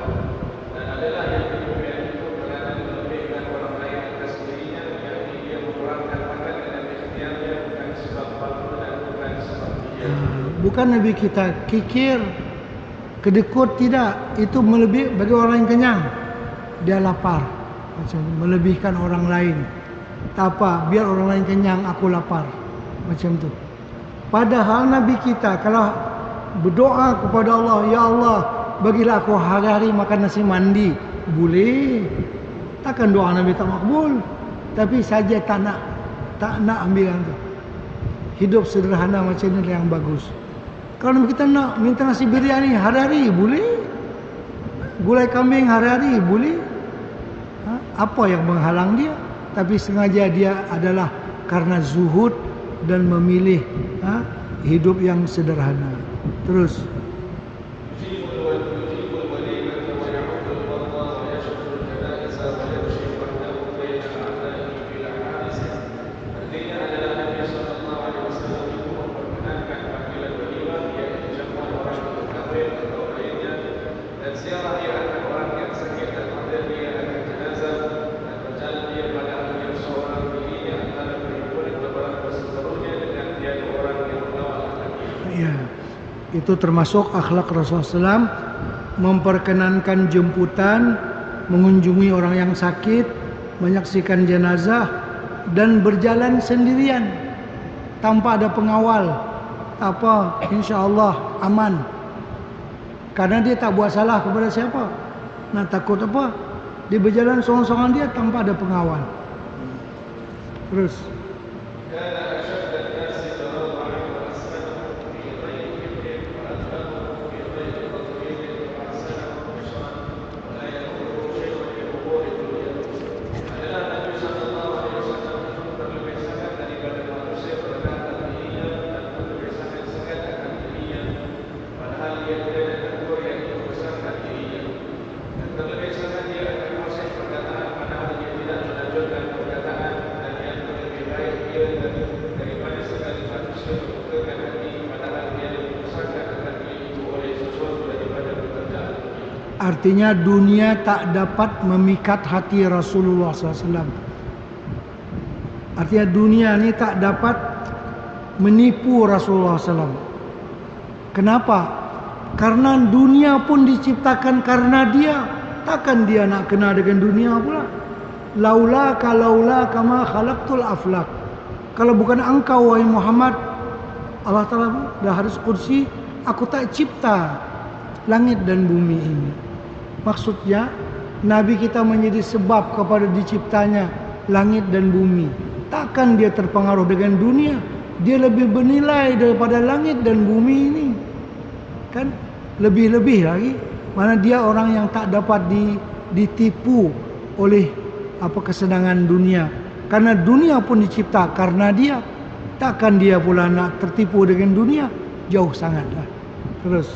Dan adalah yang demikian itu kerana melebihkan orang lain atas dirinya, yakni dia mengurangkan makan dengan ikhtiarnya, bukan sebab waktu dan bukan sebab dia. Bukan Nabi kita kikir, kedekut, tidak. Itu melebih bagi orang yang kenyang. Dia lapar, macam melebihkan orang lain. Tak apa, biar orang lain kenyang, aku lapar. Macam tu. Padahal Nabi kita kalau berdoa kepada Allah, ya Allah, bagilah aku hari-hari makan nasi mandi, boleh. Takkan doa Nabi tak makbul. Tapi saja tak nak ambil yang tu. Hidup sederhana macam ni yang bagus. Kalau Nabi kita nak minta nasi biryani hari-hari, boleh. Gulai kambing hari-hari, boleh. Apa yang menghalang dia? Tapi sengaja dia adalah karena zuhud dan memilih hidup yang sederhana. Terus. Itu termasuk akhlak Rasulullah SAW, memperkenankan jemputan, mengunjungi orang yang sakit, menyaksikan jenazah, dan berjalan sendirian tanpa ada pengawal. Apa, insya-Allah aman. Karena dia tak buat salah kepada siapa. Nak takut apa? Dia berjalan seorang-seorang dia tanpa ada pengawal. Terus artinya dunia tak dapat memikat hati Rasulullah SAW. Artinya dunia ni tak dapat menipu Rasulullah SAW. Kenapa? Karena dunia pun diciptakan karena dia. Takkan dia nak kena dengan dunia pula. Laula kama khalaqtul aflak. Kalau bukan engkau wahai Muhammad, Allah Ta'ala dah hadis kursi, aku tak cipta langit dan bumi ini. Maksudnya Nabi kita menjadi sebab kepada diciptanya langit dan bumi. Takkan dia terpengaruh dengan dunia. Dia lebih bernilai daripada langit dan bumi ini. Kan lebih-lebih lagi. Mana dia orang yang tak dapat ditipu oleh kesenangan dunia. Karena dunia pun dicipta karena dia. Takkan dia pula nak tertipu dengan dunia. Jauh sangatlah. Terus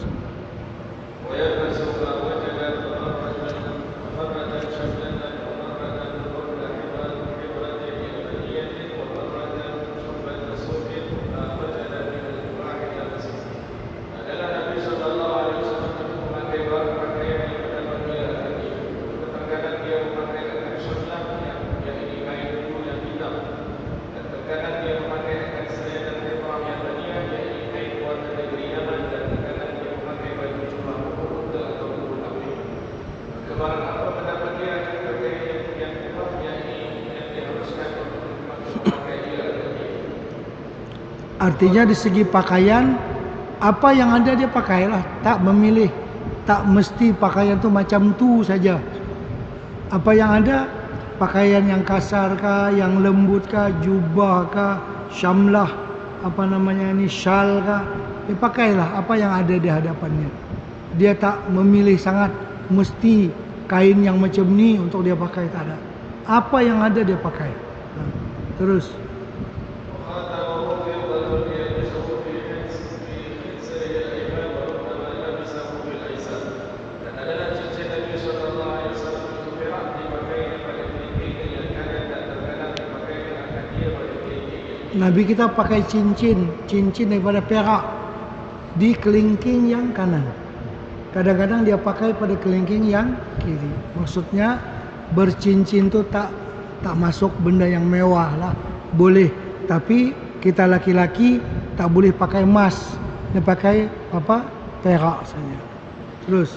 artinya di segi pakaian, apa yang ada dia pakailah, tak memilih, tak mesti pakaian tu macam tu saja. Apa yang ada, pakaian yang kasar kah, yang lembut kah, jubah kah, syamlah, syal kah, dia pakailah apa yang ada di hadapannya. Dia tak memilih sangat mesti kain yang macam ni untuk dia pakai, tak ada. Apa yang ada dia pakai. Terus Nabi kita pakai cincin daripada perak di kelingking yang kanan. Kadang-kadang dia pakai pada kelingking yang kiri. Maksudnya bercincin tu tak masuk benda yang mewah lah. Boleh, tapi kita laki-laki tak boleh pakai emas. Dia pakai perak saja. Terus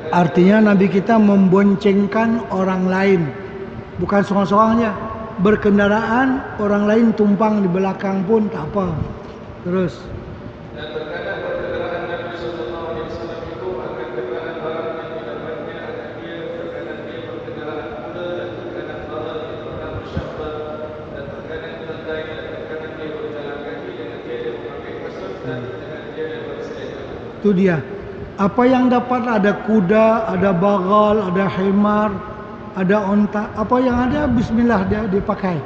artinya Nabi kita memboncengkan orang lain, bukan seorang-seorangnya. Berkendaraan, orang lain tumpang di belakang pun tak apa. Terus Dan terkadang perkendaraan Nabi Sallallahu Alaihi Wasallam itu akan kendaraan barang yang didapatnya akan dia, terkadang dia berkendaraan kuda, dan terkadang barang yang pernah bersyabbat, dan terkadang keledai, dan terkadang dia berjalan kaki, dengan dia memakai kasut, dan dengan dia berselendang. itu dia. Apa yang dapat, ada kuda, ada bagal, ada himar, ada onta, apa yang ada bismillah dia dipakai.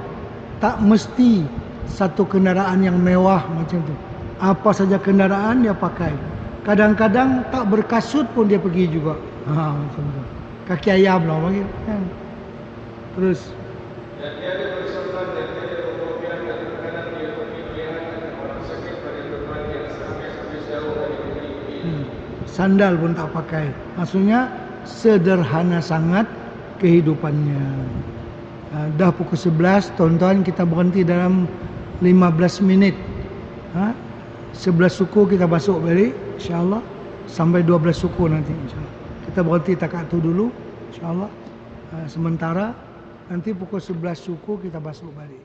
Tak mesti satu kendaraan yang mewah macam tu. Apa saja kendaraan dia pakai. Kadang-kadang tak berkasut pun dia pergi juga. Macam tu. Kaki ayam lah panggil. Kan? Terus. Dan tiada bersopan dan tiada berkopian dan terkadang dia pergi melihat orang sakit pada tempat yang sampai jauh dari negeri. Sandal pun tak pakai. Maksudnya sederhana sangat kehidupannya. Dah pukul 11, tuan-tuan, kita berhenti dalam 15 minit. 11 suku kita masuk balik, insyaAllah. Sampai 12 suku nanti, insyaAllah. Kita berhenti takat tu dulu, insyaAllah. Sementara nanti pukul 11 suku kita masuk balik.